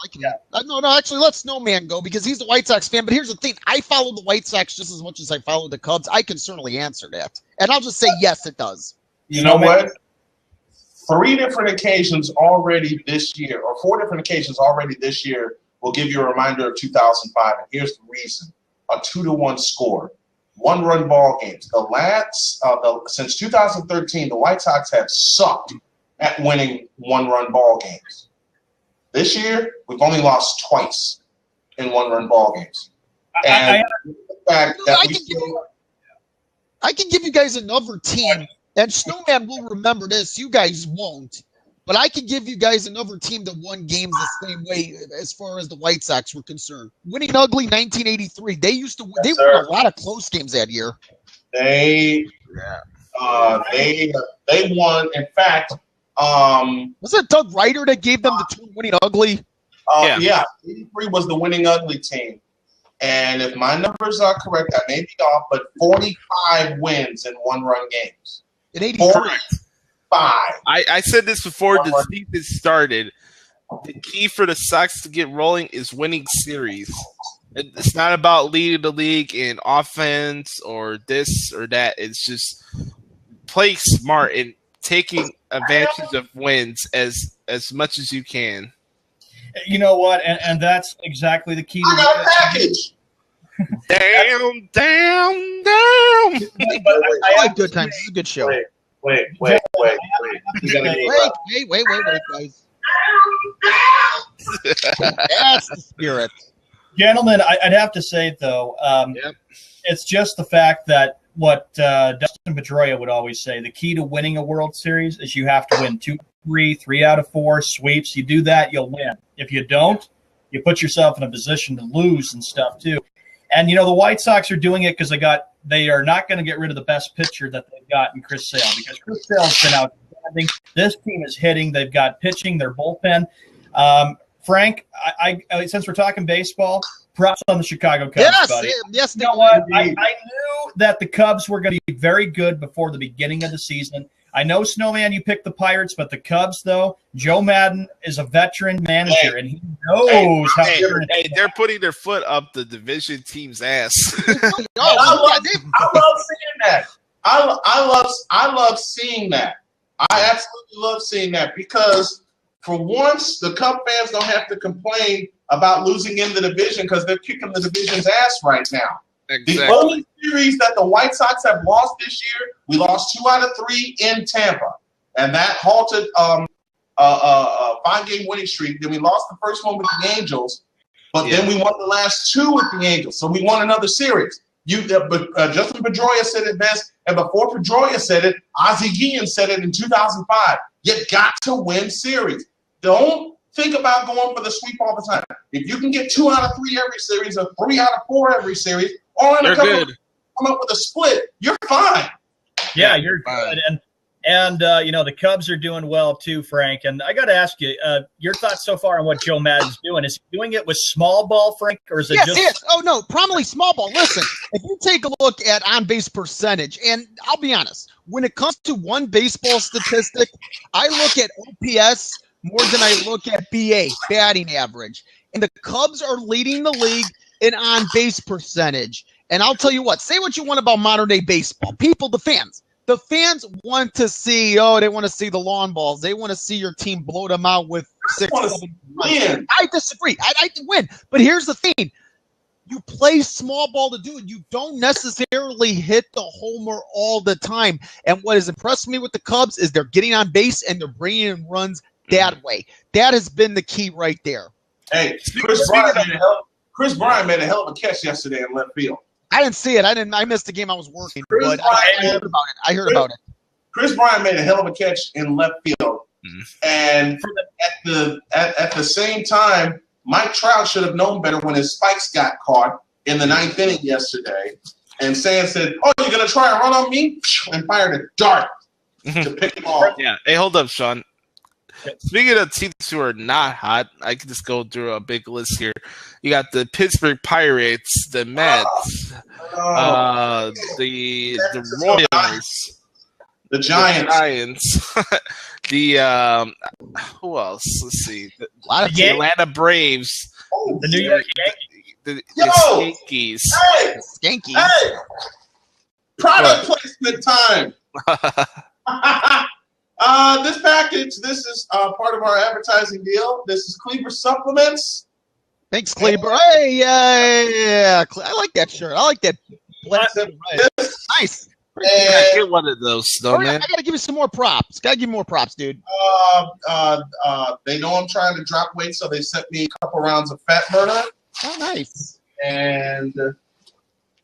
No, actually, let Snowman go because he's the White Sox fan. But here's the thing. I follow the White Sox just as much as I follow the Cubs. I can certainly answer that. And I'll just say, yes, it does. You know what? 3 different occasions already this year, or 4 different occasions already this year will give you a reminder of 2005. And here's the reason. A 2-1 score. 1-run ball games. Since 2013, the White Sox have sucked at winning 1-run ball games. This year, we've only lost twice in 1-run ball games. And I can give you guys another team, and Snowman will remember this. You guys won't. But I can give you guys another team that won games the same way as far as the White Sox were concerned. Winning ugly 1983. They used to win. They won a lot of close games that year. They won. In fact, was it Doug Ryder that gave them the winning ugly? Yeah. 83 was the winning ugly team. And if my numbers are correct, I may be off, but 45 wins in 1-run games. In 83. I said this before the season started. The key for the Sox to get rolling is winning series. It's not about leading the league in offense or this or that. It's just play smart and taking advantage of wins as much as you can. You know what? And that's exactly the key. I got a package. Damn. I like good times. This is a good show. Wait. You gotta get it Wait, guys. That's the spirit. Gentlemen, I'd have to say, though, it's just the fact that what Dustin Pedroia would always say, the key to winning a World Series is you have to win 2, 3 out of 4 sweeps. You do that, you'll win. If you don't, you put yourself in a position to lose and stuff, too. And, the White Sox are doing it because they are not going to get rid of the best pitcher that they've got in Chris Sale, because Chris Sale's been outstanding. This team is hitting. They've got pitching, their bullpen. Frank, I since we're talking baseball, props on the Chicago Cubs, buddy. Yes. You know what? I knew that the Cubs were going to be very good before the beginning of the season. I know, Snowman, you picked the Pirates, but the Cubs, though, Joe Madden is a veterin manager, and he knows how to. Hey, they're putting their foot up the division team's ass. I love seeing that. I love seeing that. I absolutely love seeing that because for once, the Cub fans don't have to complain about losing in the division because they're kicking the division's ass right now. Exactly. The only series that the White Sox have lost this year, we lost 2 out of 3 in Tampa, and that halted a 5-game winning streak. Then we lost the first one with the Angels, but then we won the last 2 with the Angels, so we won another series. Justin Pedroia said it best, and before Pedroia said it, Ozzie Guillen said it in 2005. You got to win series. Don't think about going for the sweep all the time. If you can get 2 out of 3 every series, or 3 out of 4 every series, or in a couple come up with a split, you're fine. Yeah, you're good. And the Cubs are doing well too, Frank. And I got to ask you, your thoughts so far on what Joe Madden's doing. Is he doing it with small ball, Frank, or is it just? Yes. Oh no, prominently small ball. Listen, if you take a look at on base percentage, and I'll be honest, when it comes to one baseball statistic, I look at OPS more than I look at BA, batting average. And the Cubs are leading the league in on-base percentage. And I'll tell you what, say what you want about modern-day baseball. People, the fans want to see, they want to see the lawn balls. They want to see your team blow them out with 6, 7 runs. I disagree. I win. But here's the thing. You play small ball to do it. You don't necessarily hit the homer all the time. And what has impressed me with the Cubs is they're getting on base and they're bringing in runs that way. That has been the key right there. Hey, Chris Bryant made a hell of a catch yesterday in left field. I didn't see it. I missed the game. I was working, but I heard about it. Chris Bryant made a hell of a catch in left field, and at the same time, Mike Trout should have known better when his spikes got caught in the 9th inning yesterday. And Sam said, "Oh, you're gonna try and run on me?" and fired a dart to pick him off. Yeah. Hey, hold up, Sean. Speaking of teams who are not hot, I can just go through a big list here. You got the Pittsburgh Pirates, the Mets, the Royals, the Giants, the who else? Let's see, the Atlanta Braves, the New York Yankees, the Yankees. Skanky. Hey, product placement time. This package, this is part of our advertising deal. This is Kleber Supplements. Thanks, Kleber. Hey, yeah. I like that shirt. I like that. Nice. I get one of those, though, man. I got to give you some more props. Got to give you more props, dude. They know I'm trying to drop weight, so they sent me a couple rounds of fat burner. Oh, nice. And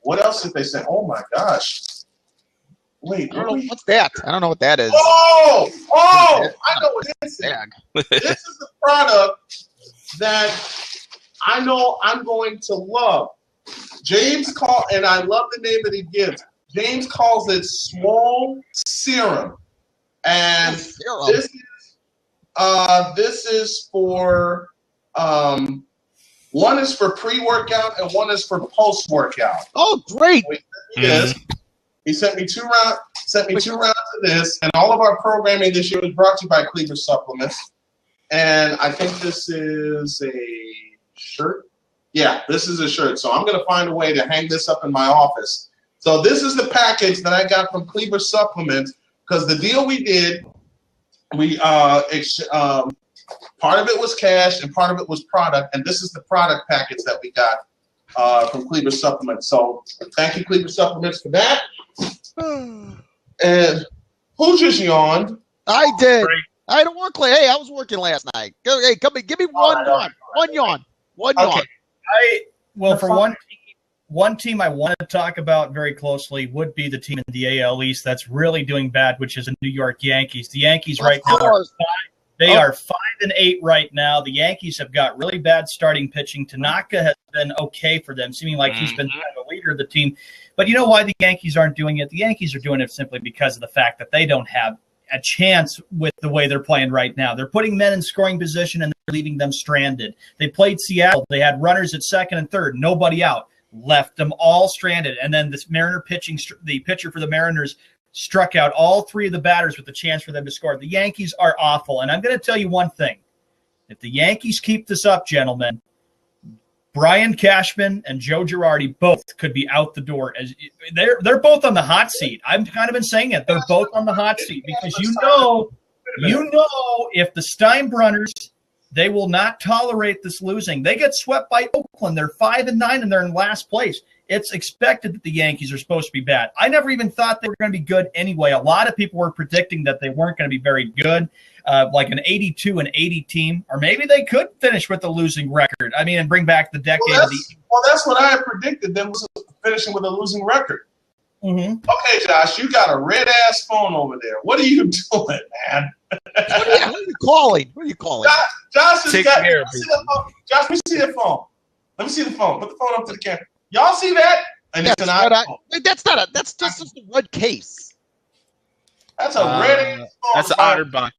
what else did they say? Oh, my gosh. Wait, what's that? I don't know what that is. Oh! I know what this is. This is the product that I know I'm going to love. James and I love the name that he gives. James calls it Swole Serum. And this is for one is for pre-workout and one is for post-workout. Oh, great. He sent me two rounds of this, and all of our programming this year was brought to you by Kleber Supplements. And I think this is a shirt. Yeah, this is a shirt. So I'm going to find a way to hang this up in my office. So this is the package that I got from Kleber Supplements, because the deal we did We part of it was cash and part of it was product, and this is the product package that we got from Cleaver Supplements. So thank you, Cleaver Supplements, for that. And who just yawned? I did. I had to work late. Hey, I was working last night. Hey, come in, give me one yawn. One yawn. One yawn. For one team I want to talk about very closely would be the team in the AL East that's really doing bad, which is the New York Yankees. The Yankees right now are 5-8 right now. The Yankees have got really bad starting pitching. Tanaka has been okay for them, seeming like he's been kind of a leader of the team. But you know why the Yankees aren't doing it? The Yankees are doing it simply because of the fact that they don't have a chance with the way they're playing right now. They're putting men in scoring position and they're leaving them stranded. They played Seattle. They had runners at second and third, nobody out, left them all stranded. And then this the pitcher for the Mariners struck out all three of the batters with the chance for them to score. The Yankees are awful. And I'm going to tell you one thing. If the Yankees keep this up, gentlemen, Brian Cashman and Joe Girardi both could be out the door. As they're both on the hot seat. I've kind of been saying it. They're both on the hot seat because you know, if the Steinbrunners, they will not tolerate this losing. They get swept by Oakland. They're 5-9 and they're in last place. It's expected that the Yankees are supposed to be bad. I never even thought they were going to be good anyway. A lot of people were predicting that they weren't going to be very good. Like an 82 and 80 team, or maybe they could finish with a losing record. I mean, and bring back the decade of the. Well, that's what I had predicted. Them was finishing with a losing record. Mm-hmm. Okay, Josh, you got a red ass phone over there. What are you doing, man? What are you calling? What are you calling? Josh has got. Care Josh, let me see the phone. Let me see the phone. Put the phone up to the camera. Y'all see that? And it's an iPhone. That's not a. That's just a red case. That's a red ass phone. That's an OtterBox.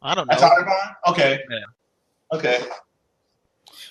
I don't know. That's OtterBox? Okay. Yeah. Okay.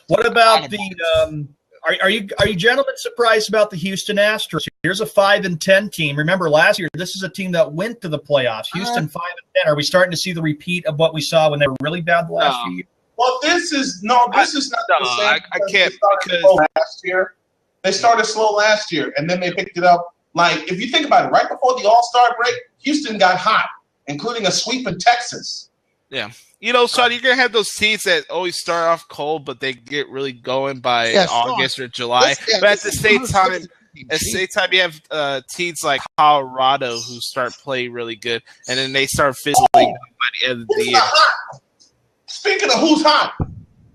What about the? Are you gentlemen surprised about the Houston Astros? Here's a 5-10 team. Remember last year, this is a team that went to the playoffs. Houston 5-10. Are we starting to see the repeat of what we saw when they were really bad the last few years? Well, this is not the same. I can't because last year they started slow last year, and then they picked it up. Like if you think about it, right before the All-Star break, Houston got hot, including a sweep in Texas. Yeah. You know, Sean, you're going to have those teams that always start off cold, but they get really going by August or July. But at the same time, you have teams like Colorado who start playing really good, and then they start fizzling by the end of the year. Speaking of who's hot,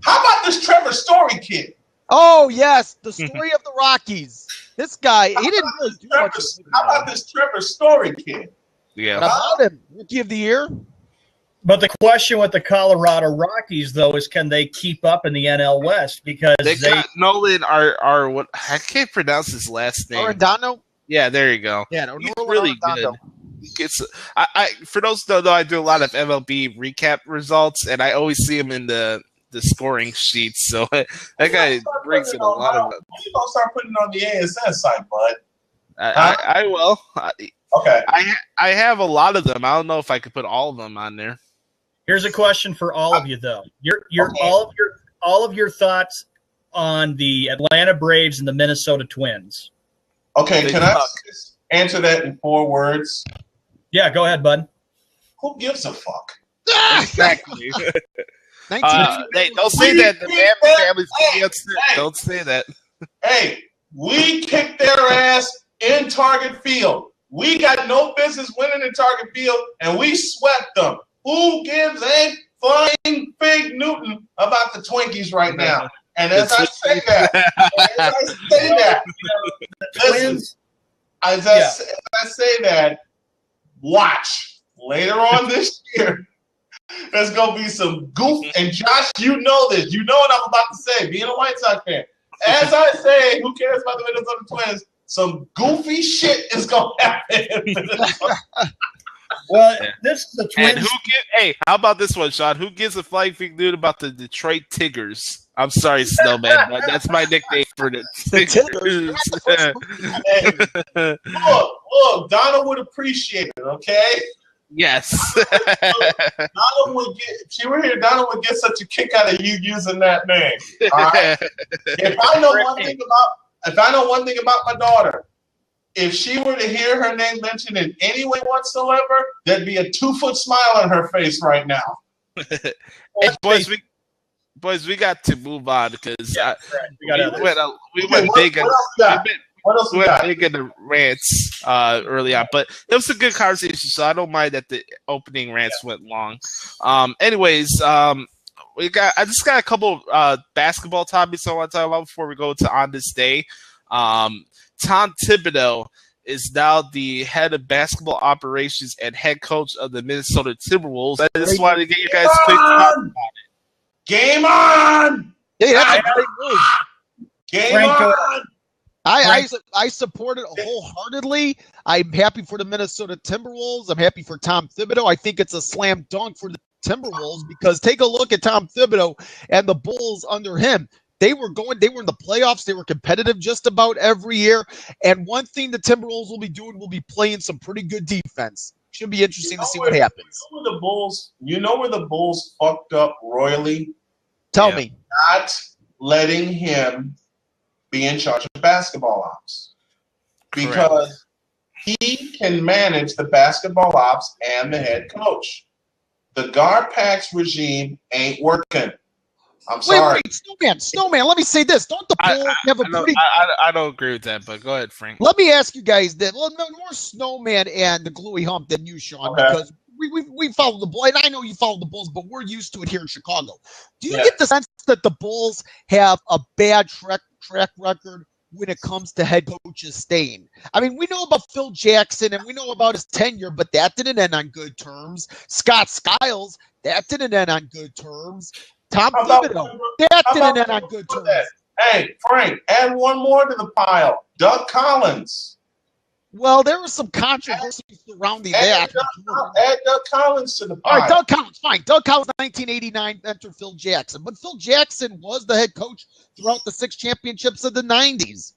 how about this Trevor Story kid? Oh, yes. The story of the Rockies. This guy, he didn't really do much. How about this Trevor Story kid? Yeah. How about him? Rookie of the year? But the question with the Colorado Rockies, though, is can they keep up in the NL West? Because they got Nolan are what I can't pronounce his last name. Arendano? Yeah, there you go. Yeah, no, he's really good. I for those who don't know, I do a lot of MLB recap results, and I always see him in the scoring sheets. So that guy brings in a lot of. You gonna start putting it on the ASN site, bud? I will. Okay. I have a lot of them. I don't know if I could put all of them on there. Here's a question for all of you, though. All of your thoughts on the Atlanta Braves and the Minnesota Twins. Okay, can I just answer that in 4 words? Yeah, go ahead, bud. Who gives a fuck? Exactly. Don't say that. The Bama family's upset. Don't say that. Hey, we kicked their ass in Target Field. We got no business winning in Target Field, and we swept them. Who gives a flying fig Newton about the Twinkies right now? And as I say that, as I say that, watch later on this year. There's gonna be some goof, and Josh, you know this. You know what I'm about to say. Being a White Sox fan, as I say, who cares about the Minnesota Twins? Some goofy shit is gonna happen. Well, this is the Twins. Hey, how about this one, Sean? Who gives a flying fig dude about the Detroit Tigers? I'm sorry, Snowman, but that's my nickname for the Tigers. Look, Donna would appreciate it, okay? Yes. Donna would get, if she were here, Donna would get such a kick out of you using that name. All right? If I know one thing about my daughter, if she were to hear her name mentioned in any way whatsoever, there'd be a 2-foot smile on her face right now. Hey, boys, we got to move on because we went big in the rants early on, but it was a good conversation, so I don't mind that the opening rants went long. Anyways, I just got a couple basketball topics I want to talk about before we go to On This Day. Tom Thibodeau is now the head of basketball operations and head coach of the Minnesota Timberwolves. I just wanted to get you guys quick thoughts about it. Game on! Hey, that's a great move. Game on! I support it wholeheartedly. I'm happy for the Minnesota Timberwolves. I'm happy for Tom Thibodeau. I think it's a slam dunk for the Timberwolves because take a look at Tom Thibodeau and the Bulls under him. They were in the playoffs. They were competitive just about every year. And one thing the Timberwolves will be doing will be playing some pretty good defense. Should be interesting to see what happens. You know where the Bulls fucked up royally? Tell me. Not letting him be in charge of basketball ops. Because he can manage the basketball ops and the head coach. The Garpax regime ain't working. I'm sorry. Wait, Snowman, let me say this. Don't the Bulls have a pretty... I don't agree with that, but go ahead, Frank. Let me ask you guys that. Well, no, more Snowman and the Gluey Hump than you, Sean, because we follow the Bulls. And I know you follow the Bulls, but we're used to it here in Chicago. Do you get the sense that the Bulls have a bad track record when it comes to head coaches staying? I mean, we know about Phil Jackson and we know about his tenure, but that didn't end on good terms. Scott Skiles, that didn't end on good terms. Tom Thibodeau, that didn't end on good terms. Hey, Frank, add one more to the pile. Doug Collins. Well, there was some controversy surrounding that. Add Doug Collins to the pile. All right, Doug Collins, fine. Doug Collins, 1989, entered Phil Jackson. But Phil Jackson was the head coach throughout the 6 championships of the 90s.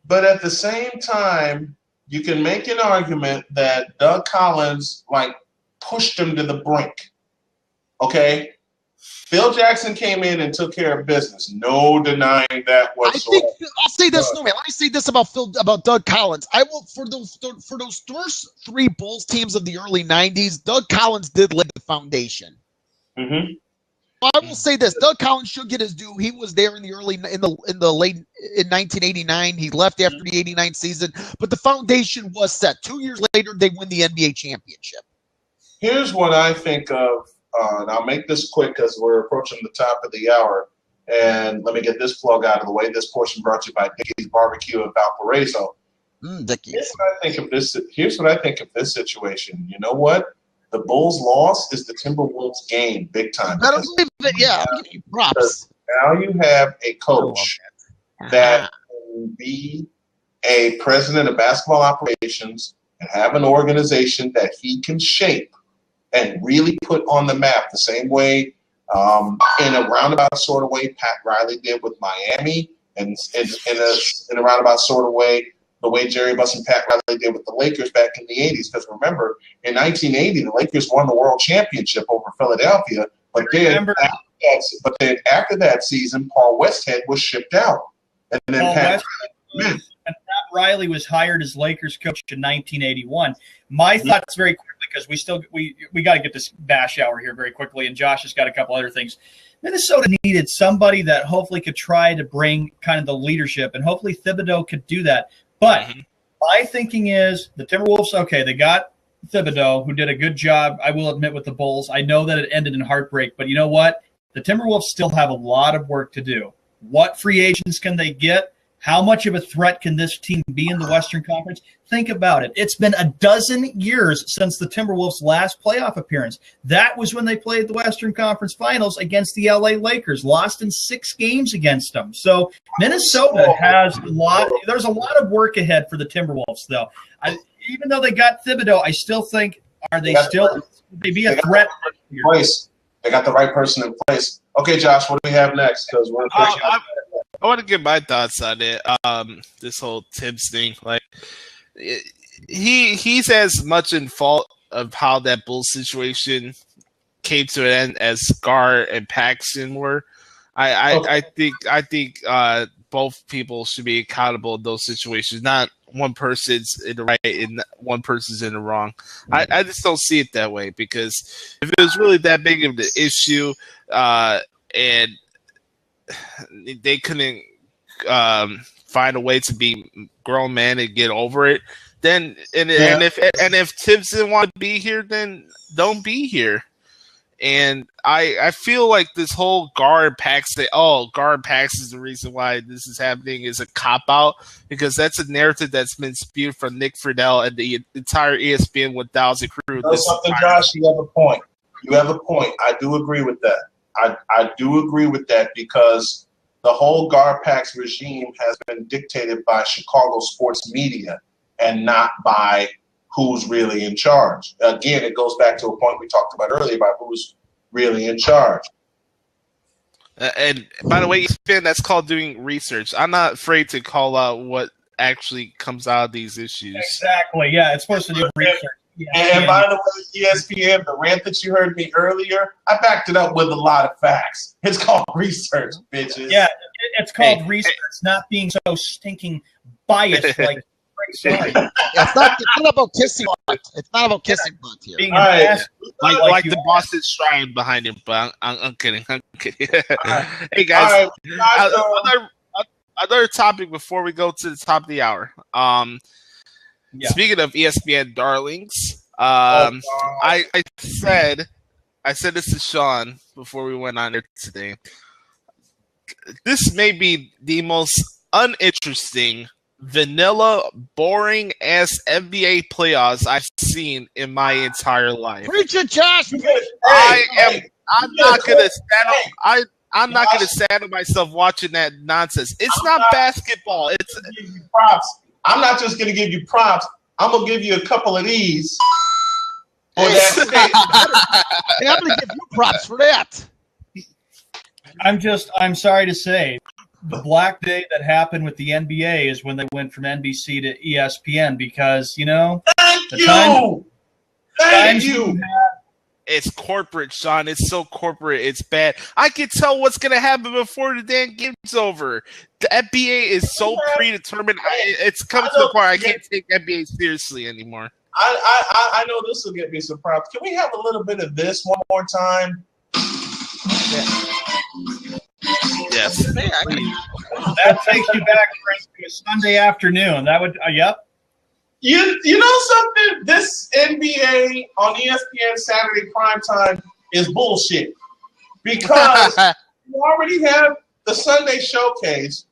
But at the same time, you can make an argument that Doug Collins, pushed him to the brink. Okay? Phil Jackson came in and took care of business. No denying that whatsoever. I'll say this, no man. Let me say this about Doug Collins. I will for those first 3 Bulls teams of the early '90s. Doug Collins did lay the foundation. Mm-hmm. I will say this: Doug Collins should get his due. He was there in the late 1989. He left after the '89 season, but the foundation was set. 2 years later, they win the NBA championship. Here's what I think of. And I'll make this quick because we're approaching the top of the hour. And let me get this plug out of the way. This portion brought to you by Dickie's Barbecue in Valparaiso. Dickie's. Here's what I think of this situation. You know what? The Bulls' loss is the Timberwolves' gain, big time. I don't believe it. Yeah, I'll give you props. Now you have a coach that can be a president of basketball operations and have an organization that he can shape and really put on the map the same way, in a roundabout sort of way Pat Riley did with Miami, and in a roundabout sort of way, the way Jerry Buss and Pat Riley did with the Lakers back in the 80s. Because remember, in 1980, the Lakers won the world championship over Philadelphia, but then after that season, Paul Westhead was shipped out. And then Pat Riley was hired as Lakers coach in 1981. My thoughts very quickly, because we got to get this bash hour here very quickly, and Josh has got a couple other things. Minnesota needed somebody that hopefully could try to bring kind of the leadership, and hopefully Thibodeau could do that. But my thinking is the Timberwolves, okay, they got Thibodeau, who did a good job, I will admit, with the Bulls. I know that it ended in heartbreak, but you know what? The Timberwolves still have a lot of work to do. What free agents can they get? How much of a threat can this team be in the Western Conference? Think about it. It's been 12 years since the Timberwolves' last playoff appearance. That was when they played the Western Conference Finals against the LA Lakers, lost in 6 games against them. So Minnesota has there's a lot of work ahead for the Timberwolves, though. Even though they got Thibodeau, I still think, they be a threat? They got the right person in place. Okay, Josh, what do we have next? Because we're I want to give my thoughts on it. This whole Tibbs thing, he's as much in fault of how that Bulls situation came to an end as Gar and Paxson were. I think both people should be accountable in those situations. Not one person's in the right and one person's in the wrong. I just don't see it that way, because if it was really that big of an issue, and they couldn't find a way to be grown men and get over it, then and if Tibbs didn't want to be here, then don't be here. And I feel like this whole guard packs guard packs is the reason why this is happening is a cop out, because that's a narrative that's been spewed from Nick Friedel and the entire ESPN 1000 crew. You know something, Josh? You have a point. I do agree with that. I do agree with that, because the whole guard packs regime has been dictated by Chicago sports media and not by who's really in charge. Again, it goes back to a point we talked about earlier about who's really in charge. And by the way, ESPN, that's called doing research. I'm not afraid to call out what actually comes out of these issues. Exactly. Yeah, it's supposed to do research. And by the way, ESPN, the rant that you heard me earlier, I backed it up with a lot of facts. It's called research, bitches. Yeah, it's called research, not being so stinking biased like Sorry. It's not about kissing butt. It's not about kissing butt here. Being Right. Like the Boston Shrine behind him, but I'm kidding. I'm kidding. Hey guys, another topic before we go to the top of the hour. Speaking of ESPN darlings, I said this to Sean before we went on there today. This may be the most uninteresting, vanilla, boring ass NBA playoffs I've seen in my entire life. Preach it, Josh. I'm not gonna saddle myself watching that nonsense. It's not basketball. It's props. I'm not just gonna give you props. I'm gonna give you a couple of these. For that. Hey, I'm gonna give you props for that. I'm sorry to say, the black day that happened with the NBA is when they went from NBC to ESPN, because Thank you. It's corporate, Sean. It's so corporate. It's bad. I can tell what's going to happen before the damn game's over. The NBA is so predetermined. It's coming to the point I can't take NBA seriously anymore. I know this will get me some props. Can we have a little bit of this one more time? Yes. That takes you back to a Sunday afternoon. That would, yep. You know something? This NBA on ESPN Saturday primetime is bullshit. Because you already have the Sunday showcase.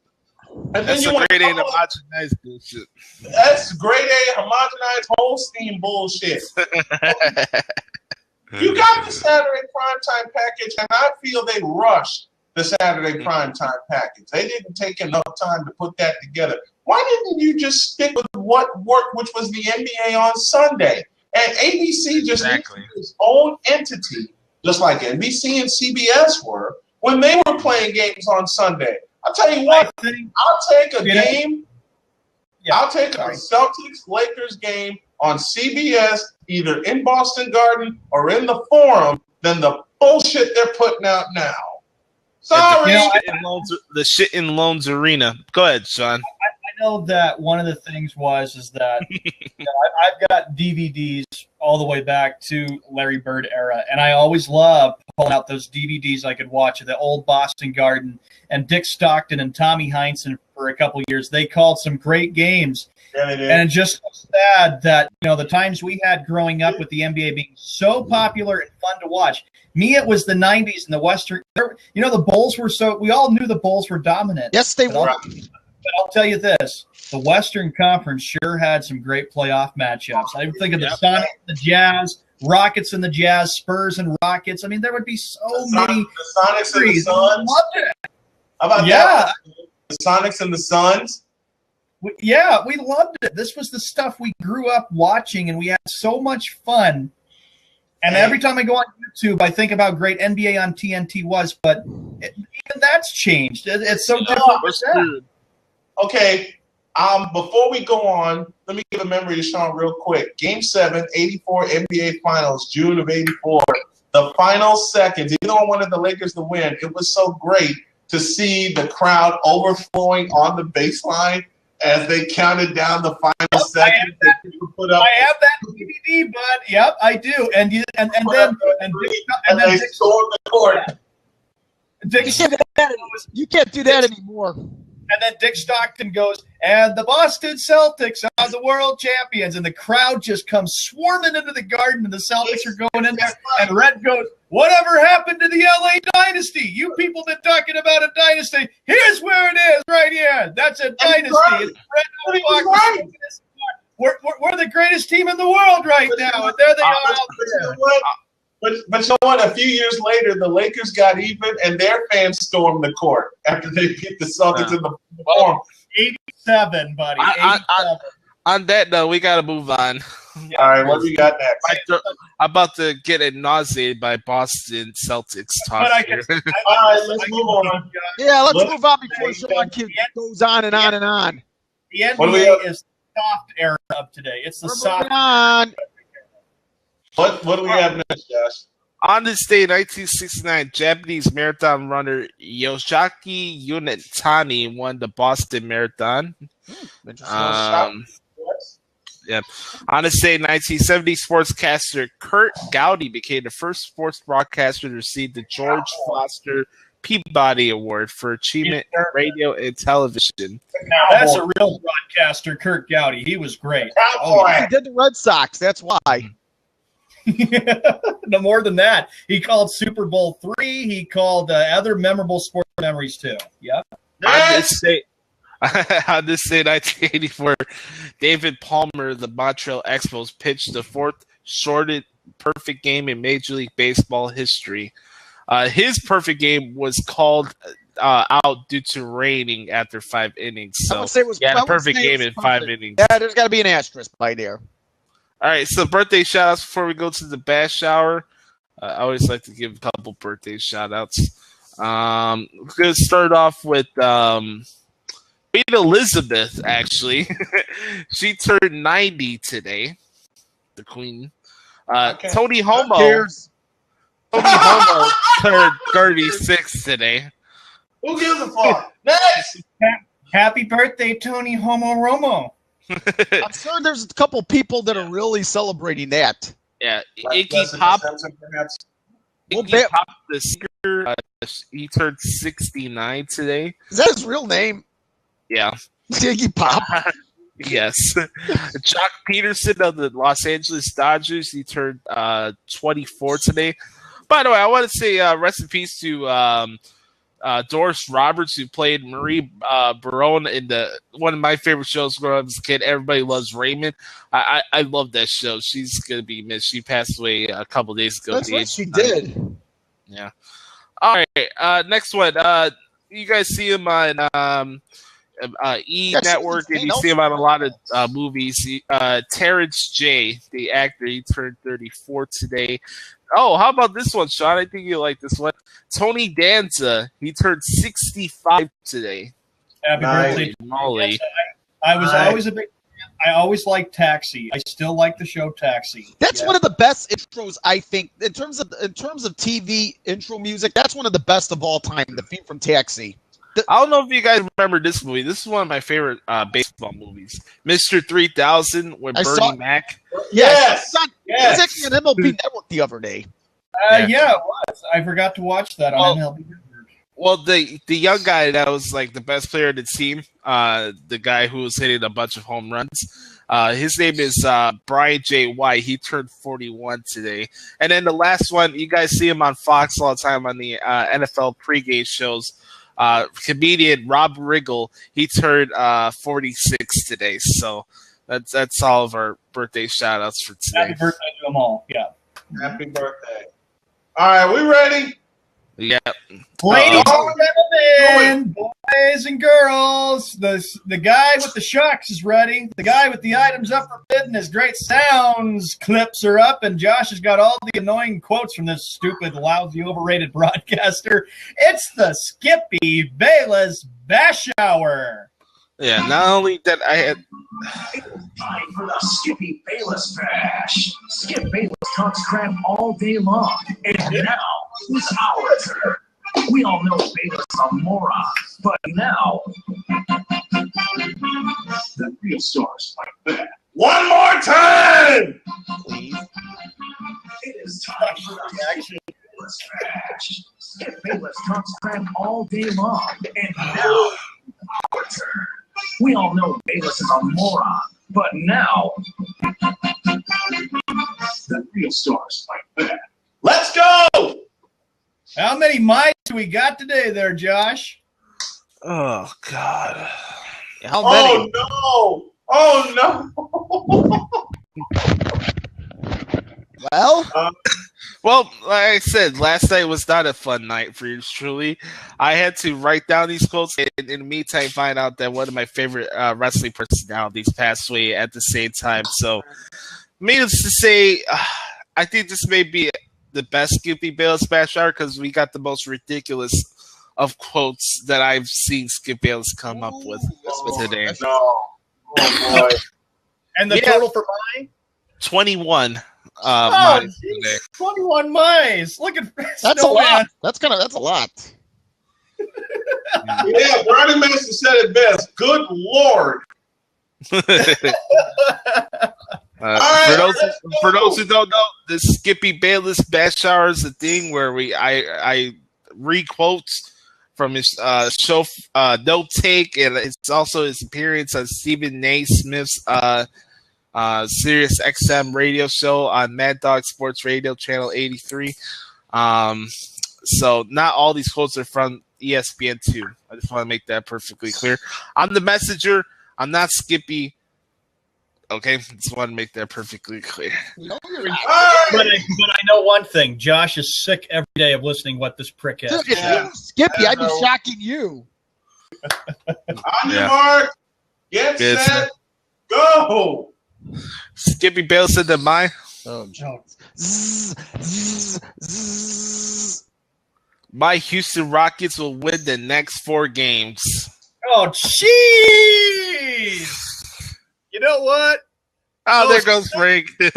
And that's then you grade A homogenized bullshit. That's grade A homogenized Holstein bullshit. You got the Saturday primetime package, and I feel they rushed the Saturday primetime package. They didn't take enough time to put that together. Why didn't you just stick with what worked, which was the NBA on Sunday? And ABC just needs its own entity, just like NBC and CBS were when they were playing games on Sunday. I'll tell you what, I'll take a game. I'll take a Celtics-Lakers game on CBS, either in Boston Garden or in the Forum, than the bullshit they're putting out now. Sorry. The shit in Loans Arena. Go ahead, Sean. I know that one of the things is that I've got DVDs all the way back to Larry Bird era, and I always loved pulling out those DVDs I could watch of the old Boston Garden and Dick Stockton and Tommy Heinsohn for a couple years. They called some great games. Yeah, they did. And it's just sad that, the times we had growing up with the NBA being so popular and fun to watch. Me, it was the 90s and the Western. The Bulls were we all knew the Bulls were dominant. Yes, they were. But I'll tell you this, the Western Conference sure had some great playoff matchups. I think of the Sonics, the Jazz, Rockets and the Jazz, Spurs and Rockets. I mean, there would be so many. The Sonics and the Suns. Loved it. How about that? The Sonics and the Suns. Yeah, we loved it. This was the stuff we grew up watching, and we had so much fun. And every time I go on YouTube, I think about how great NBA on TNT was, but even that's changed. It's so different. Okay, before we go on, let me give a memory to Sean real quick. Game 7, 84 NBA Finals, June of 84. The final seconds, even though I wanted the Lakers to win, it was so great to see the crowd overflowing on the baseline. as they counted down the final seconds. I have that DVD, bud. Yep, I do. And then they stormed the court. You can't do that anymore. And then Dick Stockton goes, and the Boston Celtics are the world champions. And the crowd just comes swarming into the garden, and the Celtics are going in there. And Red goes, whatever happened to the LA dynasty? You people been talking about a dynasty. Here's where it is right here. That's a dynasty. It's Red we're the greatest team in the world right now. And there they are out there. But you know what? A few years later, the Lakers got even, and their fans stormed the court after they beat the Celtics in the form. 87, buddy. 87. On that note, we got to move on. All right, what we got next? I'm about to get nauseated by Boston Celtics talk. All right, let's move on. Yeah, let's move on before Sean goes on and on and on. The NBA is the soft era of today. It's the soft on. What do we have next, Josh? On this day, 1969, Japanese marathon runner Yoshiaki Unitani won the Boston Marathon. Yeah. On this day, 1970, sportscaster Kurt Gowdy became the first sports broadcaster to receive the George Foster Peabody Award for achievement in radio and television. Now, that's a real broadcaster, Kurt Gowdy. He was great. He did the Red Sox. That's why. No more than that. He called Super Bowl III. He called other memorable sports memories too. Yep. On this day, 1984, David Palmer, the Montreal Expos, pitched the fourth shorted perfect game in Major League Baseball history. His perfect game was called out due to raining after 5 innings. So he had a perfect game in 5 innings. Yeah, there's got to be an asterisk by there. All right, so birthday shout-outs before we go to the bash shower. I always like to give a couple birthday shout-outs. We're going to start off with Queen Elizabeth, actually. She turned 90 today, the Queen. Tony Homo turned 36 today. Who gives a fuck? Next! Happy birthday, Tony Homo Romo. I'm sure there's a couple people that are really celebrating that. Yeah, Iggy Pop. Iggy Pop, the singer, he turned 69 today. Is that his real name? Yeah. Iggy Pop. Yes. Jock Peterson of the Los Angeles Dodgers, he turned 24 today. By the way, I want to say rest in peace to Doris Roberts, who played Marie Barone in one of my favorite shows growing up as a kid. Everybody Loves Raymond. I love that show. She's gonna be missed. She passed away a couple days ago. That's what she did. Yeah. All right. Next one. You guys see him on E Network, and you see him on a lot of movies. Terrence J, the actor, he turned 34 today. Oh, how about this one, Sean? I think you like this one. Tony Danza, he turned 65 today. Happy birthday, Molly. Yes, I always liked Taxi. I still like the show Taxi. That's one of the best intros, I think, in terms of TV intro music. That's one of the best of all time. The theme from Taxi. I don't know if you guys remember this movie. This is one of my favorite baseball movies. Mr. 3000 with Bernie Mac. Yes. It was actually on MLB Network the other day. Yeah, it was. I forgot to watch that on MLB Network. Well, the young guy that was like the best player of the team, the guy who was hitting a bunch of home runs, his name is Brian J. White. He turned 41 today. And then the last one, you guys see him on Fox all the time on the NFL pregame shows. Comedian Rob Riggle, he turned 46 today. So that's all of our birthday shout outs for today. Happy birthday to them all. Yeah. Happy birthday. All right, we ready? Yeah. Ladies and gentlemen, boys and girls, the guy with the shucks is ready. The guy with the items up for bid and his great sounds clips are up, and Josh has got all the annoying quotes from this stupid, lousy, overrated broadcaster. It's the Skippy Bayless Bash Hour. Yeah, not only that I had... Time for the Skippy Bayless Bash. Skip Bayless talks crap all day long. And now, it's our turn. We all know Bayless is a moron, but now... The real stars like that. One more time! Please. It is time for the action. Bayless Trash. Skip Bayless talks crap all day long. And now, our turn. We all know Bayless is a moron, but now, the real stars like that. Let's go! How many mics we got today there, Josh? Oh God. How many? Oh no! Well, Well, like I said, last night was not a fun night for you, truly. I had to write down these quotes and in the meantime find out that one of my favorite wrestling personalities passed away at the same time. So, needless to say, I think this may be the best Skippy Bayless Bash hour because we got the most ridiculous of quotes that I've seen Skip Bayless come up with today. No. Oh boy. And the total for mine? 21. Oh, 21 mice. Look at that's a lot. That's a lot. Yeah, Brownie Mason said it best. Good Lord. For those who don't know, the Skippy Bayless Bash Hour is a thing where I read quotes from his show No Take, and it's also his appearance on Stephen Naismith's Sirius XM radio show on Mad Dog Sports Radio Channel 83. So not all these quotes are from ESPN2. I just want to make that perfectly clear. I'm the messenger. I'm not Skippy. Okay, just want to make that perfectly clear. But I know one thing. Josh is sick every day of listening what this prick has. Dude, if you were Skippy, I'd be shocking you. On your mark, get set, go. Skippy Bayless said that mine. Oh, My Houston Rockets will win the next 4 games. Oh, jeez! You know what? Oh, there goes Frank. You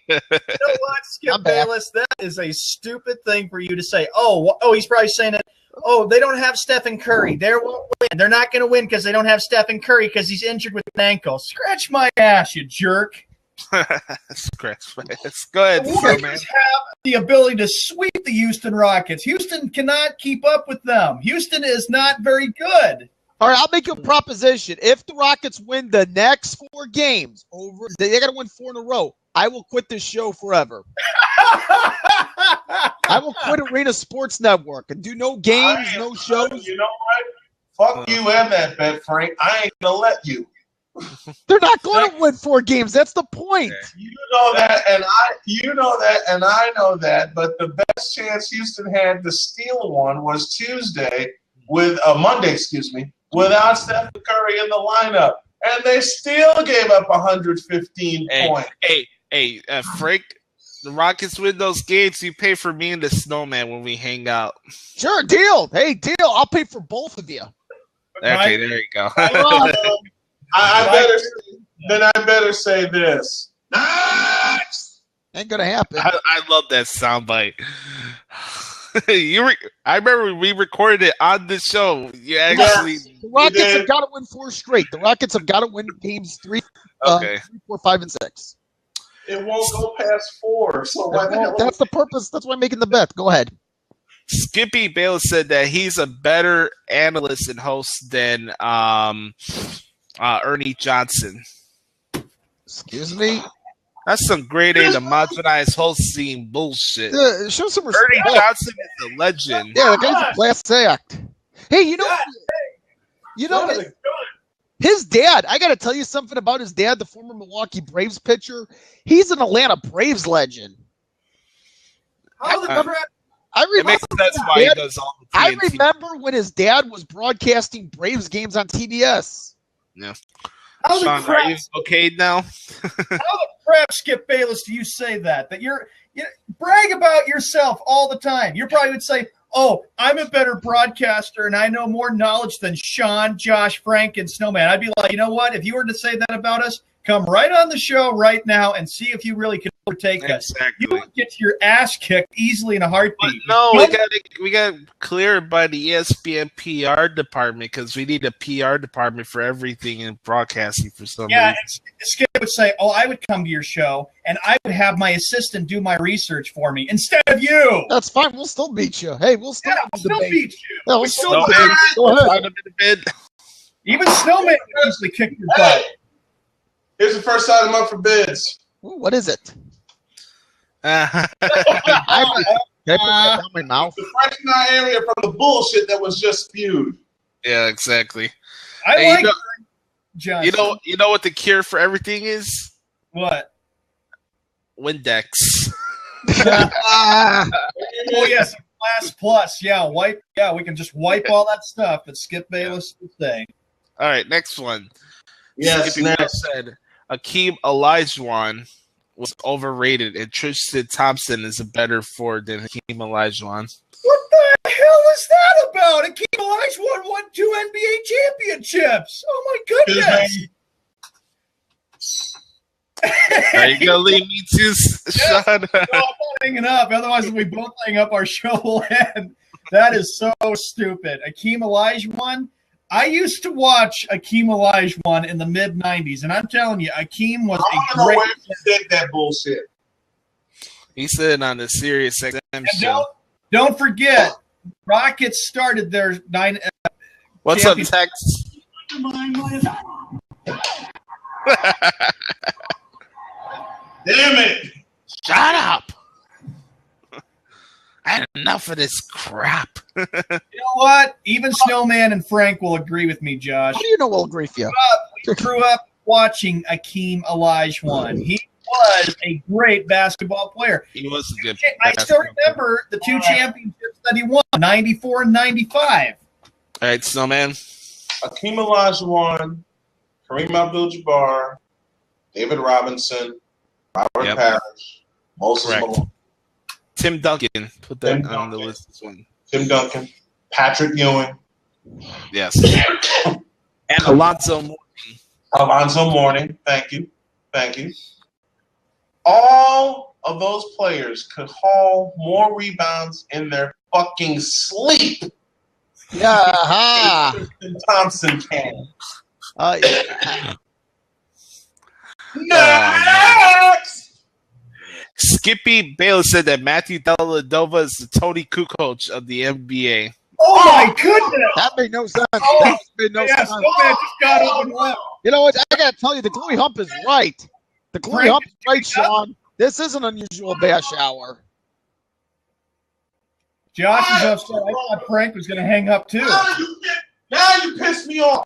know what, Skip Bayless? That is a stupid thing for you to say. Oh, he's probably saying it. Oh, they don't have Stephen Curry. They won't win. They're not going to win because they don't have Stephen Curry because he's injured with an ankle. Scratch my ass, you jerk. Scratch my ass. Go ahead, the Warriors have the ability to sweep the Houston Rockets. Houston cannot keep up with them. Houston is not very good. All right, I'll make a proposition. If the Rockets win the next 4 games, they got to win 4 in a row. I will quit this show forever. I will quit Arena Sports Network and do no games, no shows. You know what? Fuck you and that bet, Frank. I ain't gonna let you. They're not going to win 4 games. That's the point. You know that, and I know that. But the best chance Houston had to steal one was Monday, without Stephen Curry in the lineup, and they still gave up 115 points. Hey, Frank. The Rockets win those games, you pay for me and the Snowman when we hang out. Sure, deal. Hey, deal. I'll pay for both of you. Okay, there you go. I better say this. Ain't gonna happen. I love that soundbite. I remember we recorded it on the show. You actually, the Rockets have got to win 4 straight. The Rockets have got to win games 3, 4, 5, and 6. It won't go past 4. So why the hell? That's the purpose. That's why I'm making the bet. Go ahead. Skippy Bayless said that he's a better analyst and host than Ernie Johnson. Excuse me? That's some grade A homogenized hosting bullshit. Show some respect. Ernie Johnson is a legend. Yeah, the guy's a class act. Hey, you know, his dad, I got to tell you something about his dad, the former Milwaukee Braves pitcher. He's an Atlanta Braves legend. It makes sense why he does all the TNT. I remember when his dad was broadcasting Braves games on TBS. Yeah. Sean, are you okay now? How the crap, Skip Bayless, do you say that? That you brag about yourself all the time. You probably would say, oh, I'm a better broadcaster and I know more knowledge than Sean, Josh, Frank, and Snowman. I'd be like, you know what? If you were to say that about us, come right on the show right now and see if you really can overtake us. Exactly. You would get your ass kicked easily in a But heartbeat. no, we got cleared by the ESPN PR department because we need a PR department for everything in broadcasting for some reason. And Skip would say, "Oh, I would come to your show, and I would have my assistant do my research for me instead of you." That's fine. We'll still beat you. Hey, we'll still, beat you. No, We still still beat you. Go ahead. Even Snowman would usually kick your butt. Here's the first item up for bids. Ooh, what is it? Uh, Can I put that down my mouth? The freshen our area from the bullshit that was just spewed. yeah, exactly. I Hey, like you know what the cure for everything is? what? Windex. Ah, Oh yes, Class Plus. Yeah, we can just wipe all that stuff that Skip Bayless would say. All right, next one. Yes, Skippy next. said Akeem Olajuwon was overrated, and Tristan Thompson is a better forward than Hakeem Olajuwon. What the hell is that about? Akeem Olajuwon won 2 NBA championships. Oh my goodness! Are you gonna leave me too, Sean? I'm not hanging up. Otherwise, if we both hang up, our show will end. That is so stupid. Akeem Olajuwon. I used to watch Akeem Olajuwon in the mid-'90s, and I'm telling you, Akeem was I want to a know great. where you said that bullshit. He said on the Sirius XM And show. don't forget, Rockets started their What's up, champion- Tex? Damn it! Shut up! I had enough of this crap. You know what? Even Snowman and Frank will agree with me, Josh. how do you know we'll agree with you? We grew up watching Akeem Olajuwon. He was a great basketball player. He was a good. I still remember the 2 championships that he won, 94 and 95. All right, Snowman. Akeem Olajuwon, Kareem Abdul-Jabbar, David Robinson, Robert Yep. Parrish, Moses Correct. Malone, Tim Duncan. Put that Tim on the Duncan. list as well. Tim Duncan, Patrick Ewing, Yes. And Alonzo Moore. Alonzo Mourning. Thank you. All of those players could haul more rebounds in their fucking sleep Yeah. Ha. than Thompson can. Yeah. Next! Skippy Bayless said that Matthew Dellavedova is the Tony Kukoc of the NBA. Oh, my goodness. That made no sense. Oh, That made no Yeah, sense. Snowman just got up and left. You know what? I gotta tell you, the Gluey Hump is right. The Gluey Hump is right, Sean. This is an unusual bash hour. Josh is upset. I thought Frank was going to hang up, too. Now you piss me off.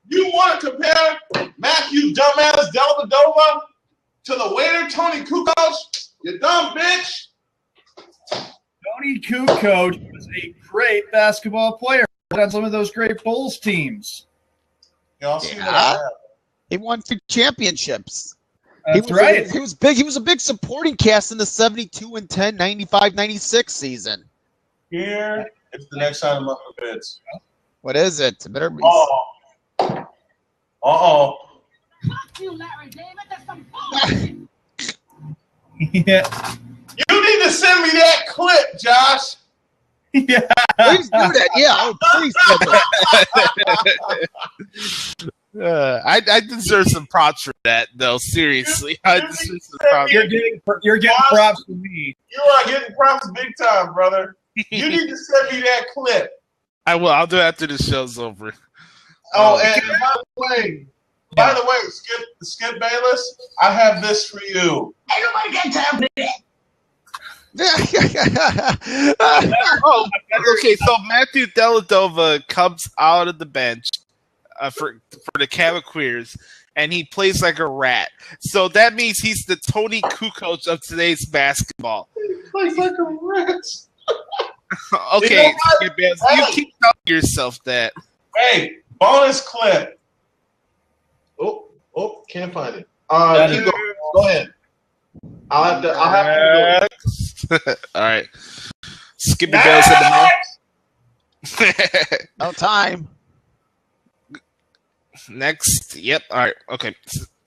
You want to compare Matthew dumbass Dellavedova to the waiter Tony Kukoc? You dumb bitch. Tony Kukoc was a great basketball player on some of those great Bulls teams. Y'all see what Yeah. I have? He won 2 championships. That's right. He was big. He was a big supporting cast in the 72 and 10, 95, 96 season. Here, it's the next item up for bids. What is it? It better be. Uh-oh. You, Larry David, that's some bullshit. Yeah. You need to send me that clip, Josh. Yeah. Please do that. Yeah. Oh, please do that. I deserve some props for that, though. Seriously, I deserve some props. You're getting props from me. You are getting props big time, brother. You need to send me that clip. I will. I'll do it after the show's over. Oh, and by the way, Skip Bayless, I have this for you. Ain't nobody got time for that. Oh, okay. So Matthew Dellavedova comes out of the bench for the Cavaliers, and he plays like a rat. So that means he's the Tony Kukoc of today's basketball. He plays like a rat. Okay, You know what? you keep telling yourself that. Hey, bonus clip. Oh, can't find it. Keep going. Go ahead. I'll have to All right. Skippy Bell said the No time. Next. Yep. All right. Okay.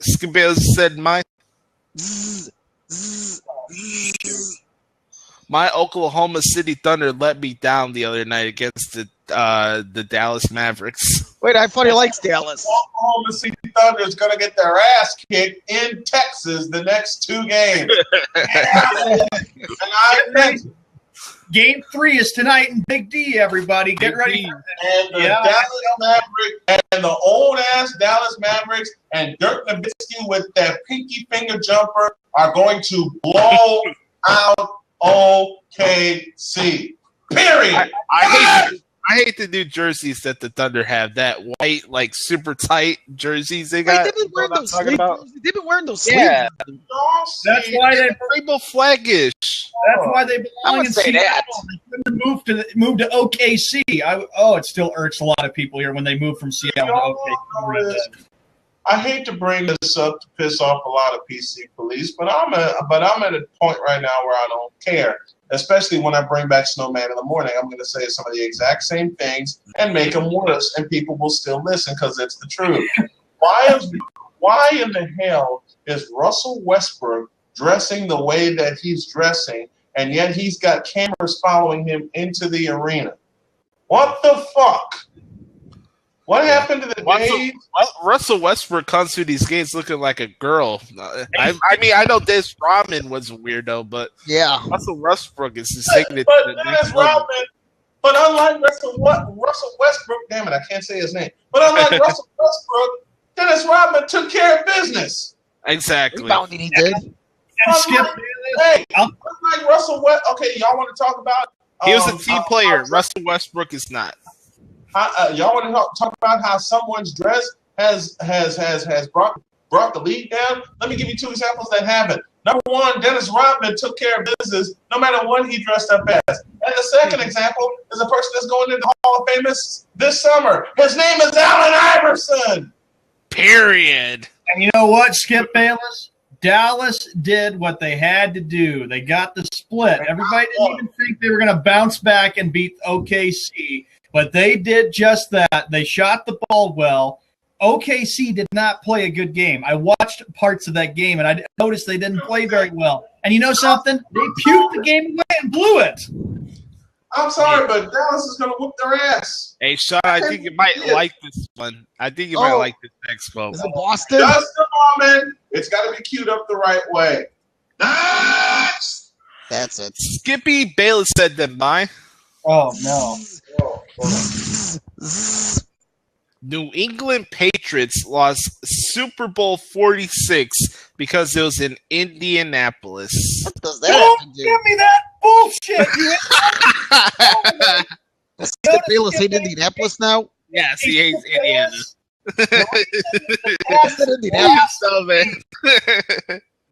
Skip Bayless said mine. My Oklahoma City Thunder let me down the other night against the Dallas Mavericks. Wait, I thought he likes Dallas. Oklahoma City Thunder is going to get their ass kicked in Texas the next 2 games. Game 3 is tonight in Big D, everybody. Get ready. And the Dallas Mavericks and the old-ass Dallas Mavericks and Dirk Nowitzki with that pinky finger jumper are going to blow out OKC. Period. I hate the new jerseys that the Thunder have. That white, like super tight jerseys they got. They've been wearing those sleeves. They've been wearing those sleeves. Yeah, that's why they rainbow flaggish. That's why they belong in Seattle. They couldn't move to OKC. It still irks a lot of people here when they move from Seattle to OKC. I hate to bring this up to piss off a lot of PC police, but I'm at a point right now where I don't care. Especially when I bring back Snowman in the morning, I'm going to say some of the exact same things and make them worse, and people will still listen because it's the truth. Why in the hell is Russell Westbrook dressing the way that he's dressing, and yet he's got cameras following him into the arena? What the fuck? What happened to the days? Russell Westbrook comes to these games looking like a girl. I mean, I know Dennis Rodman was a weirdo, but yeah, Russell Westbrook is the signature. But Dennis Rodman, but unlike Russell Westbrook, damn it, I can't say his name. But unlike Russell Westbrook, Dennis Rodman took care of business. Exactly. He did. Hey, unlike Russell West. Okay, y'all want to talk about? He was a team player. Russell Westbrook is not. Y'all want to talk about how someone's dress has brought the league down? Let me give you 2 examples that haven't. Number one, Dennis Rodman took care of business no matter what he dressed up as. And the second example is a person that's going into the Hall of Fame this summer. His name is Allen Iverson. Period. And you know what, Skip Bayless? Dallas did what they had to do. They got the split. Everybody didn't even think they were going to bounce back and beat OKC. But they did just that. They shot the ball well. OKC did not play a good game. I watched parts of that game, and I noticed they didn't play very well. And you know something? They puked the game away and blew it. I'm sorry, but Dallas is going to whoop their ass. Hey, Sean, I think you might like this one. I think you might like this next quote. Is it Boston? Just a moment. It's got to be queued up the right way. That's it. Skippy Bayless said that mine. Oh, no. New England Patriots lost Super Bowl 46 because it was in Indianapolis. What does that Don't give me that bullshit. Skip Bayless hate Indianapolis now? Yes, he hates Indiana.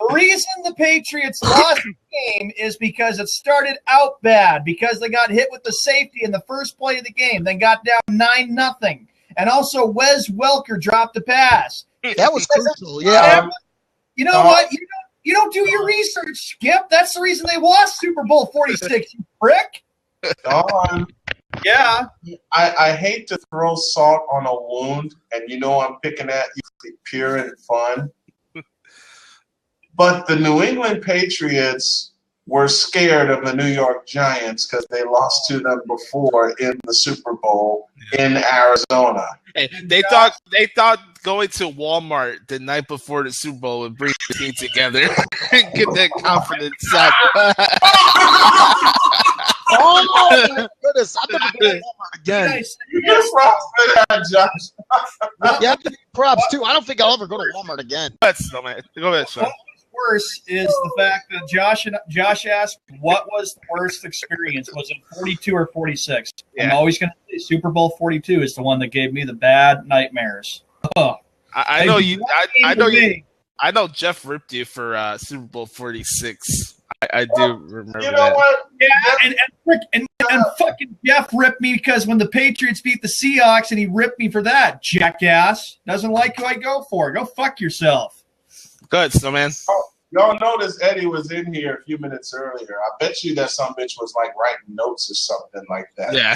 The reason the Patriots lost the game is because it started out bad, because they got hit with the safety in the first play of the game, then got down 9-0. And also Wes Welker dropped the pass. That was crucial, yeah. You know what? You don't do your research, Skip. That's the reason they lost Super Bowl 46, you prick. Yeah. I hate to throw salt on a wound, and you know I'm picking at you pure and fun. But the New England Patriots were scared of the New York Giants because they lost to them before in the Super Bowl in Arizona. Hey, they thought going to Walmart the night before the Super Bowl would bring the team together and get that confidence up. Oh my goodness! I'm never going to Walmart again. You get props for that, Josh. Yeah, props too. I don't think I'll ever go to Walmart again. Go ahead, Sean. Worse is the fact that Josh asked what was the worst experience. Was it 42 or 46? Yeah. I'm always going to say Super Bowl 42 is the one that gave me the bad nightmares. Oh, I know Jeff ripped you for Super Bowl 46. I do remember you know that. What? Yeah, and fucking Jeff ripped me because when the Patriots beat the Seahawks, and he ripped me for that, jackass. Doesn't like who I go for. Go fuck yourself. Good, Snowman. Y'all noticed Eddie was in here a few minutes earlier. I bet you that some bitch was like writing notes or something like that. Yeah.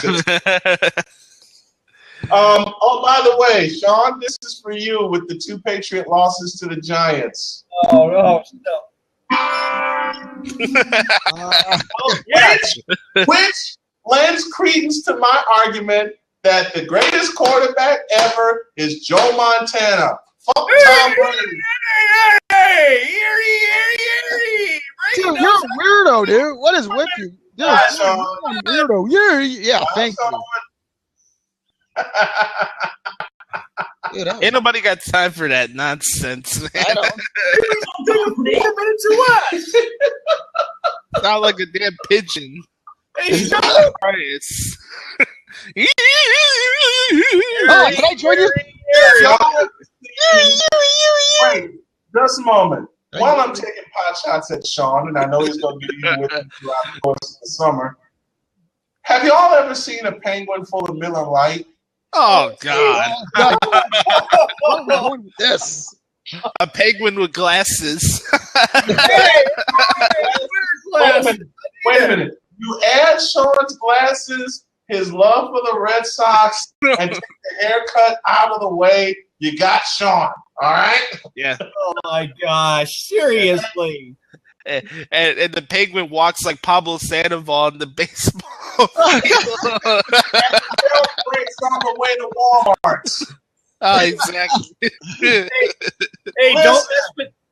Oh, by the way, Sean, this is for you with the 2 Patriot losses to the Giants. Oh no! Which lends credence to my argument that the greatest quarterback ever is Joe Montana. Fuck Tom Brady. Dude, you're a weirdo, dude. What is with you? Dude, you're a weirdo. Yeah, thank you. Dude, Ain't nobody got time for that nonsense, man. I don't. Sound like a damn pigeon. Hey, shut up! Oh, can I join you? Wait, just a moment. While I'm taking pot shots at Sean, and I know he's going to be with me throughout the course of the summer, have y'all ever seen a penguin full of Miller Lite? Oh, God. Where are we going with this? A penguin with glasses. Wait a minute. You add Sean's glasses, his love for the Red Sox, and take the haircut out of the way, you got Sean. All right? Yeah. Oh my gosh! Seriously. And the penguin walks like Pablo Sandoval in the baseball. They'll breaks on the way to Walmart. Oh, exactly. Hey,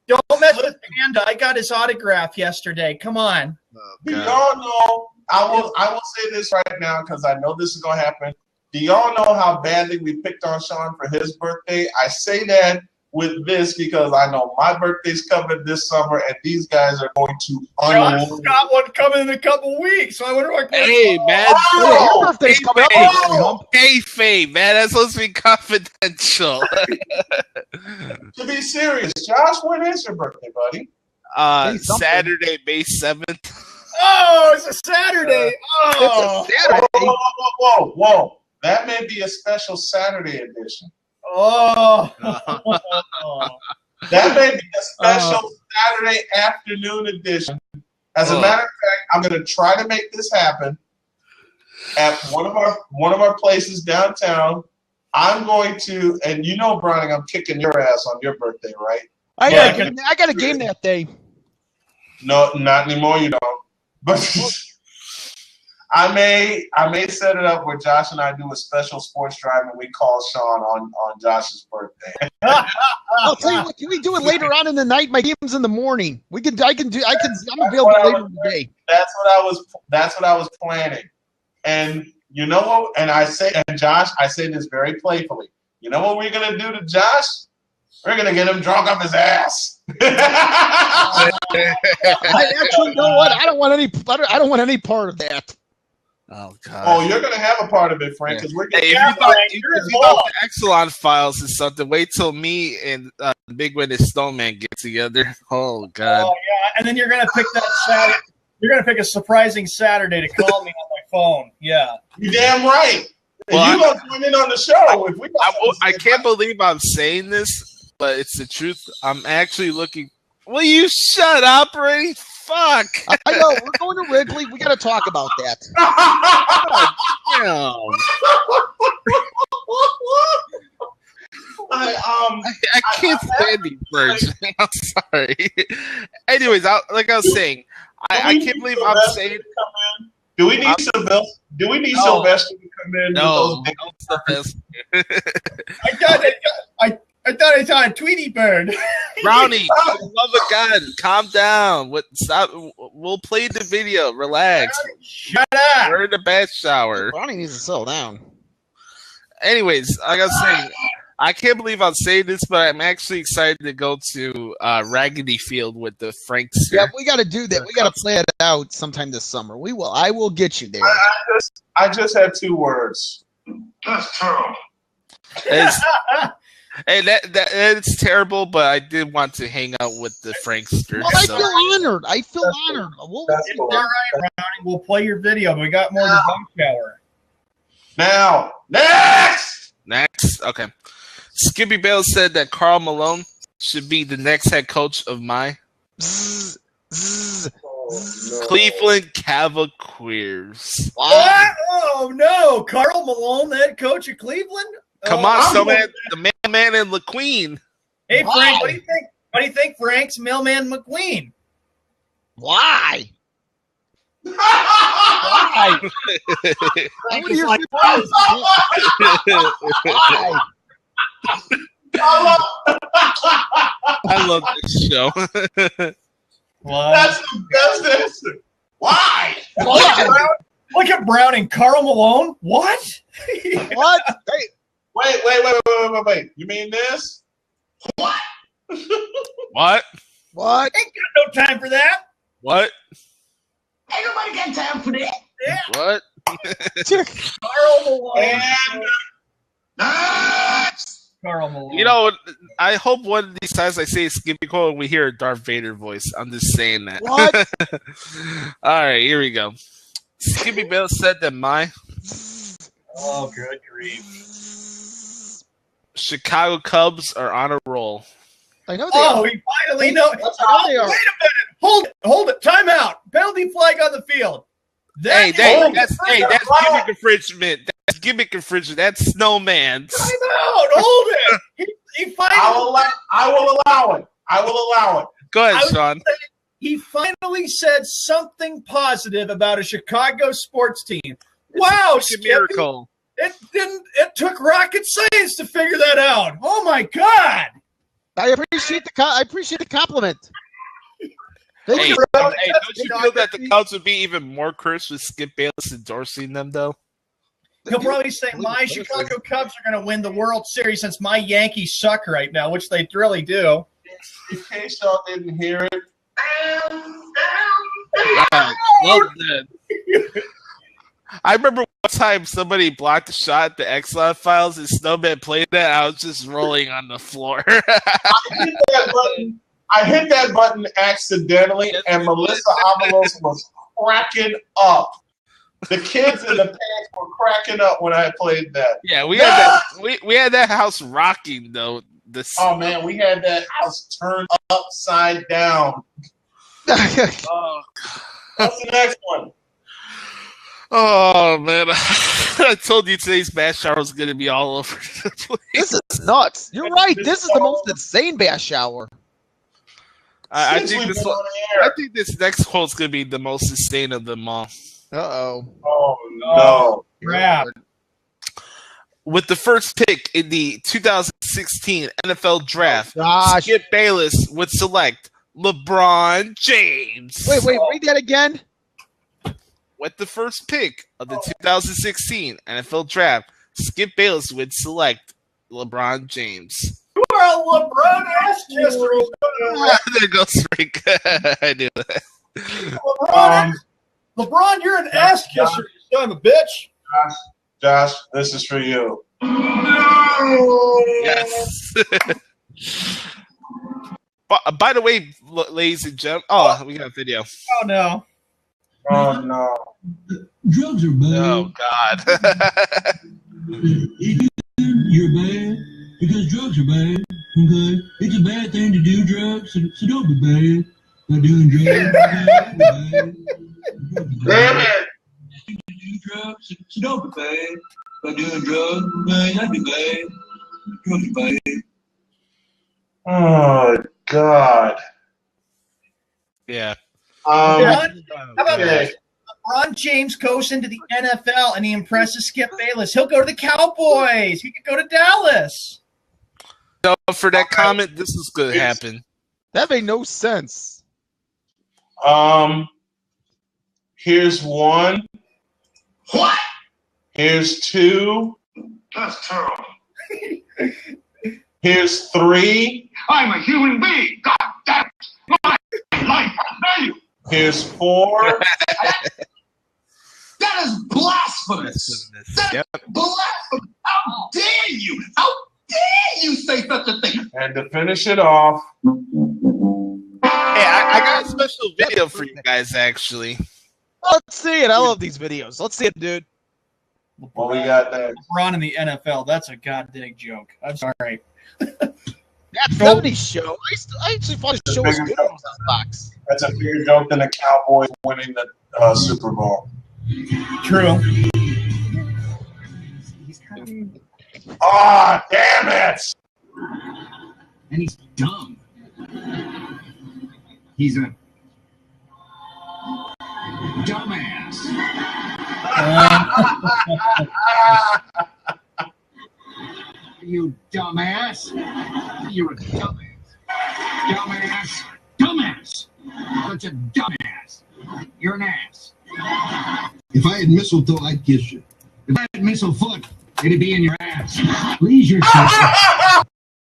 don't mess with Panda. I got his autograph yesterday. Come on. Oh, Do God. y'all know? I will say this right now because I know this is gonna happen. Do y'all know how badly we picked on Sean for his birthday? I say that with this because I know my birthday's coming this summer, and these guys are going to John's unload. got one coming in a couple weeks, so I wonder what. Hey, man. Your birthday's coming up. Oh! Kayfabe, man. That's supposed to be confidential. To be serious, Josh, when is your birthday, buddy? Saturday, May 7th. Oh, it's a Saturday. Oh, It's a Saturday. Whoa. That may be a special Saturday edition. oh. That may be a special Saturday afternoon edition. As a matter of fact, I'm going to try to make this happen at one of our places downtown. I'm going to, and you know, Browning, I'm kicking your ass on your birthday, right? I got a game that day. No, not anymore. You don't. But I may set it up where Josh and I do a special sports drive, and we call Sean on Josh's birthday. I'll tell you what. Can we do it later on in the night? My game's in the morning. I'm available later in the day. That's what I was planning. And you know what? And Josh, I say this very playfully. You know what we're gonna do to Josh? We're gonna get him drunk off his ass. I actually know what. I don't want any part of that. Oh, God. Oh, you're gonna have a part of it, Frank, because we're Hey, getting. if you thought the Exelon files is something, wait till me and Big Win and Snowman get together. Oh, God. Oh yeah, and then you're gonna pick that Saturday. You're gonna pick a surprising Saturday to call me on my phone. Yeah. You damn right. Well, and you gonna join in on the show if we. I can't believe I'm saying this, but it's the truth. I'm actually looking. Will you shut up, Ray? Fuck. I know. We're going to Wrigley. We got to talk about that. Damn. I can't stand these birds. I'm sorry. Anyways, like I was saying, I can't believe I'm saying. Do we need Sylvester? Do we need Sylvester to come in? No, with I thought I saw a Tweety bird. Brownie, for the love of God, calm down. Stop. We'll play the video. Relax. Shut up. We're in the bath shower. Ronnie needs to settle down. Anyways, like I was saying, I can't believe I'm saying this, but I'm actually excited to go to Raggedy Field with the Franks. Yeah, we got to do that. We got to play it out sometime this summer. We will. I will get you there. I just had 2 words. That's terrible. Hey, it's terrible, but I did want to hang out with the Frankster. Well, I feel honored. That's cool. All right, Ronnie, we'll play your video, but we got more to the shower. Now, next. Okay. Skippy Bale said that Karl Malone should be the next head coach of my. no. Cleveland Cavaliers. What? Oh no, Karl Malone, the head coach of Cleveland. Come on, Snowman, the mailman and McQueen. Hey Frank, what do you think? What do you think, Frank's mailman McQueen? Why? Why? What do you like, why? I love this show. What? That's the best answer. Why? Look at Brown and Karl Malone. What? What? Hey, Wait. You mean this? What? what? Ain't got no time for that. What? Ain't nobody got time for that. Yeah. What? Karl Malone. And Karl Malone. You know, I hope one of these times I say Skippy Cole and we hear a Darth Vader voice. I'm just saying that. What? All right, here we go. Skippy Bale said that my Oh, good grief. Chicago Cubs are on a roll. I know they Oh, are. we finally know. I know Oh, they wait a are. minute. Hold it. Time out. Penalty flag on the field. Hey, That that's gimmick infringement. That's gimmick infringement. That's Snowman's. Time out. Hold it. He finally. I will allow it. I will allow it. Go ahead, I was Sean. He finally said something positive about a Chicago sports team. Wow, It's a Skippy. miracle. It took rocket science to figure that out. Oh my God. I appreciate the compliment. Thank Hey, you. don't you feel that the Cubs would be even more cursed with Skip Bayless endorsing them, though? He'll probably say, my Chicago Cubs are going to win the World Series since my Yankees suck right now, which they really do. In case y'all didn't hear it, Well done. I remember one time somebody blocked a shot at the Exxon Files and Snowman played that. I was just rolling on the floor. I hit that button accidentally, and Melissa Avalos was cracking up. The kids in the pants were cracking up when I played that. Yeah, we had that. We had that house rocking though. Oh man, we had that house turned upside down. Oh, What's the next one? oh man, I told you today's bash hour was going to be all over the place. This is nuts. You're right. This is the most insane bash shower. I Since think we've this. been on the I air. think this next quote's going to be the most insane of them all. Uh-oh. Oh no. Crap. With the first pick in the 2016 NFL Draft, Gosh. Skip Bayless would select LeBron James. Wait, read that again. With the first pick of the 2016 NFL Draft, Skip Bayless would select LeBron James. You are a LeBron ass history. There goes Frank. I knew that. LeBron, you're an ass kisser, you son of a bitch. Josh, this is for you. Yes. By the way, ladies and gentlemen, oh, we got a video. Oh no. Oh no. Drugs are bad. Oh God. You're bad because drugs are bad. Okay, it's a bad thing to do drugs, so don't be bad by doing drugs. Damn it. To do drugs, so don't be bad by doing drugs. Okay, that'd be bad. Drugs are bad. Oh God. Yeah. How about okay. this? LeBron James goes into the NFL and he impresses Skip Bayless. He'll go to the Cowboys. He could go to Dallas. So for that comment, this is going to happen. That made no sense. Here's one. What? Here's two. That's terrible. Here's three. I'm a human being. God damn it. My life has value. Here's four. That is blasphemous. Yep. Blasphemous. How dare you? How dare you say such a thing? And to finish it off, Hey, I got a special video for you guys, actually. Let's see it. I love these videos. Let's see it, dude. what we got next? LeBron in the NFL. That's a goddamn joke. I'm sorry. That 70s show. I actually thought the show was good when it was on Fox. That's a bigger joke than the Cowboys winning the Super Bowl. True. Ah, damn it! And he's dumb. He's a dumbass. You dumbass. You're a dumbass. Dumbass. Dumbass. Such a dumbass. You're an ass. If I had mistletoe, I'd kiss you. If I had mistletoe, it'd be in your ass. Please yourself.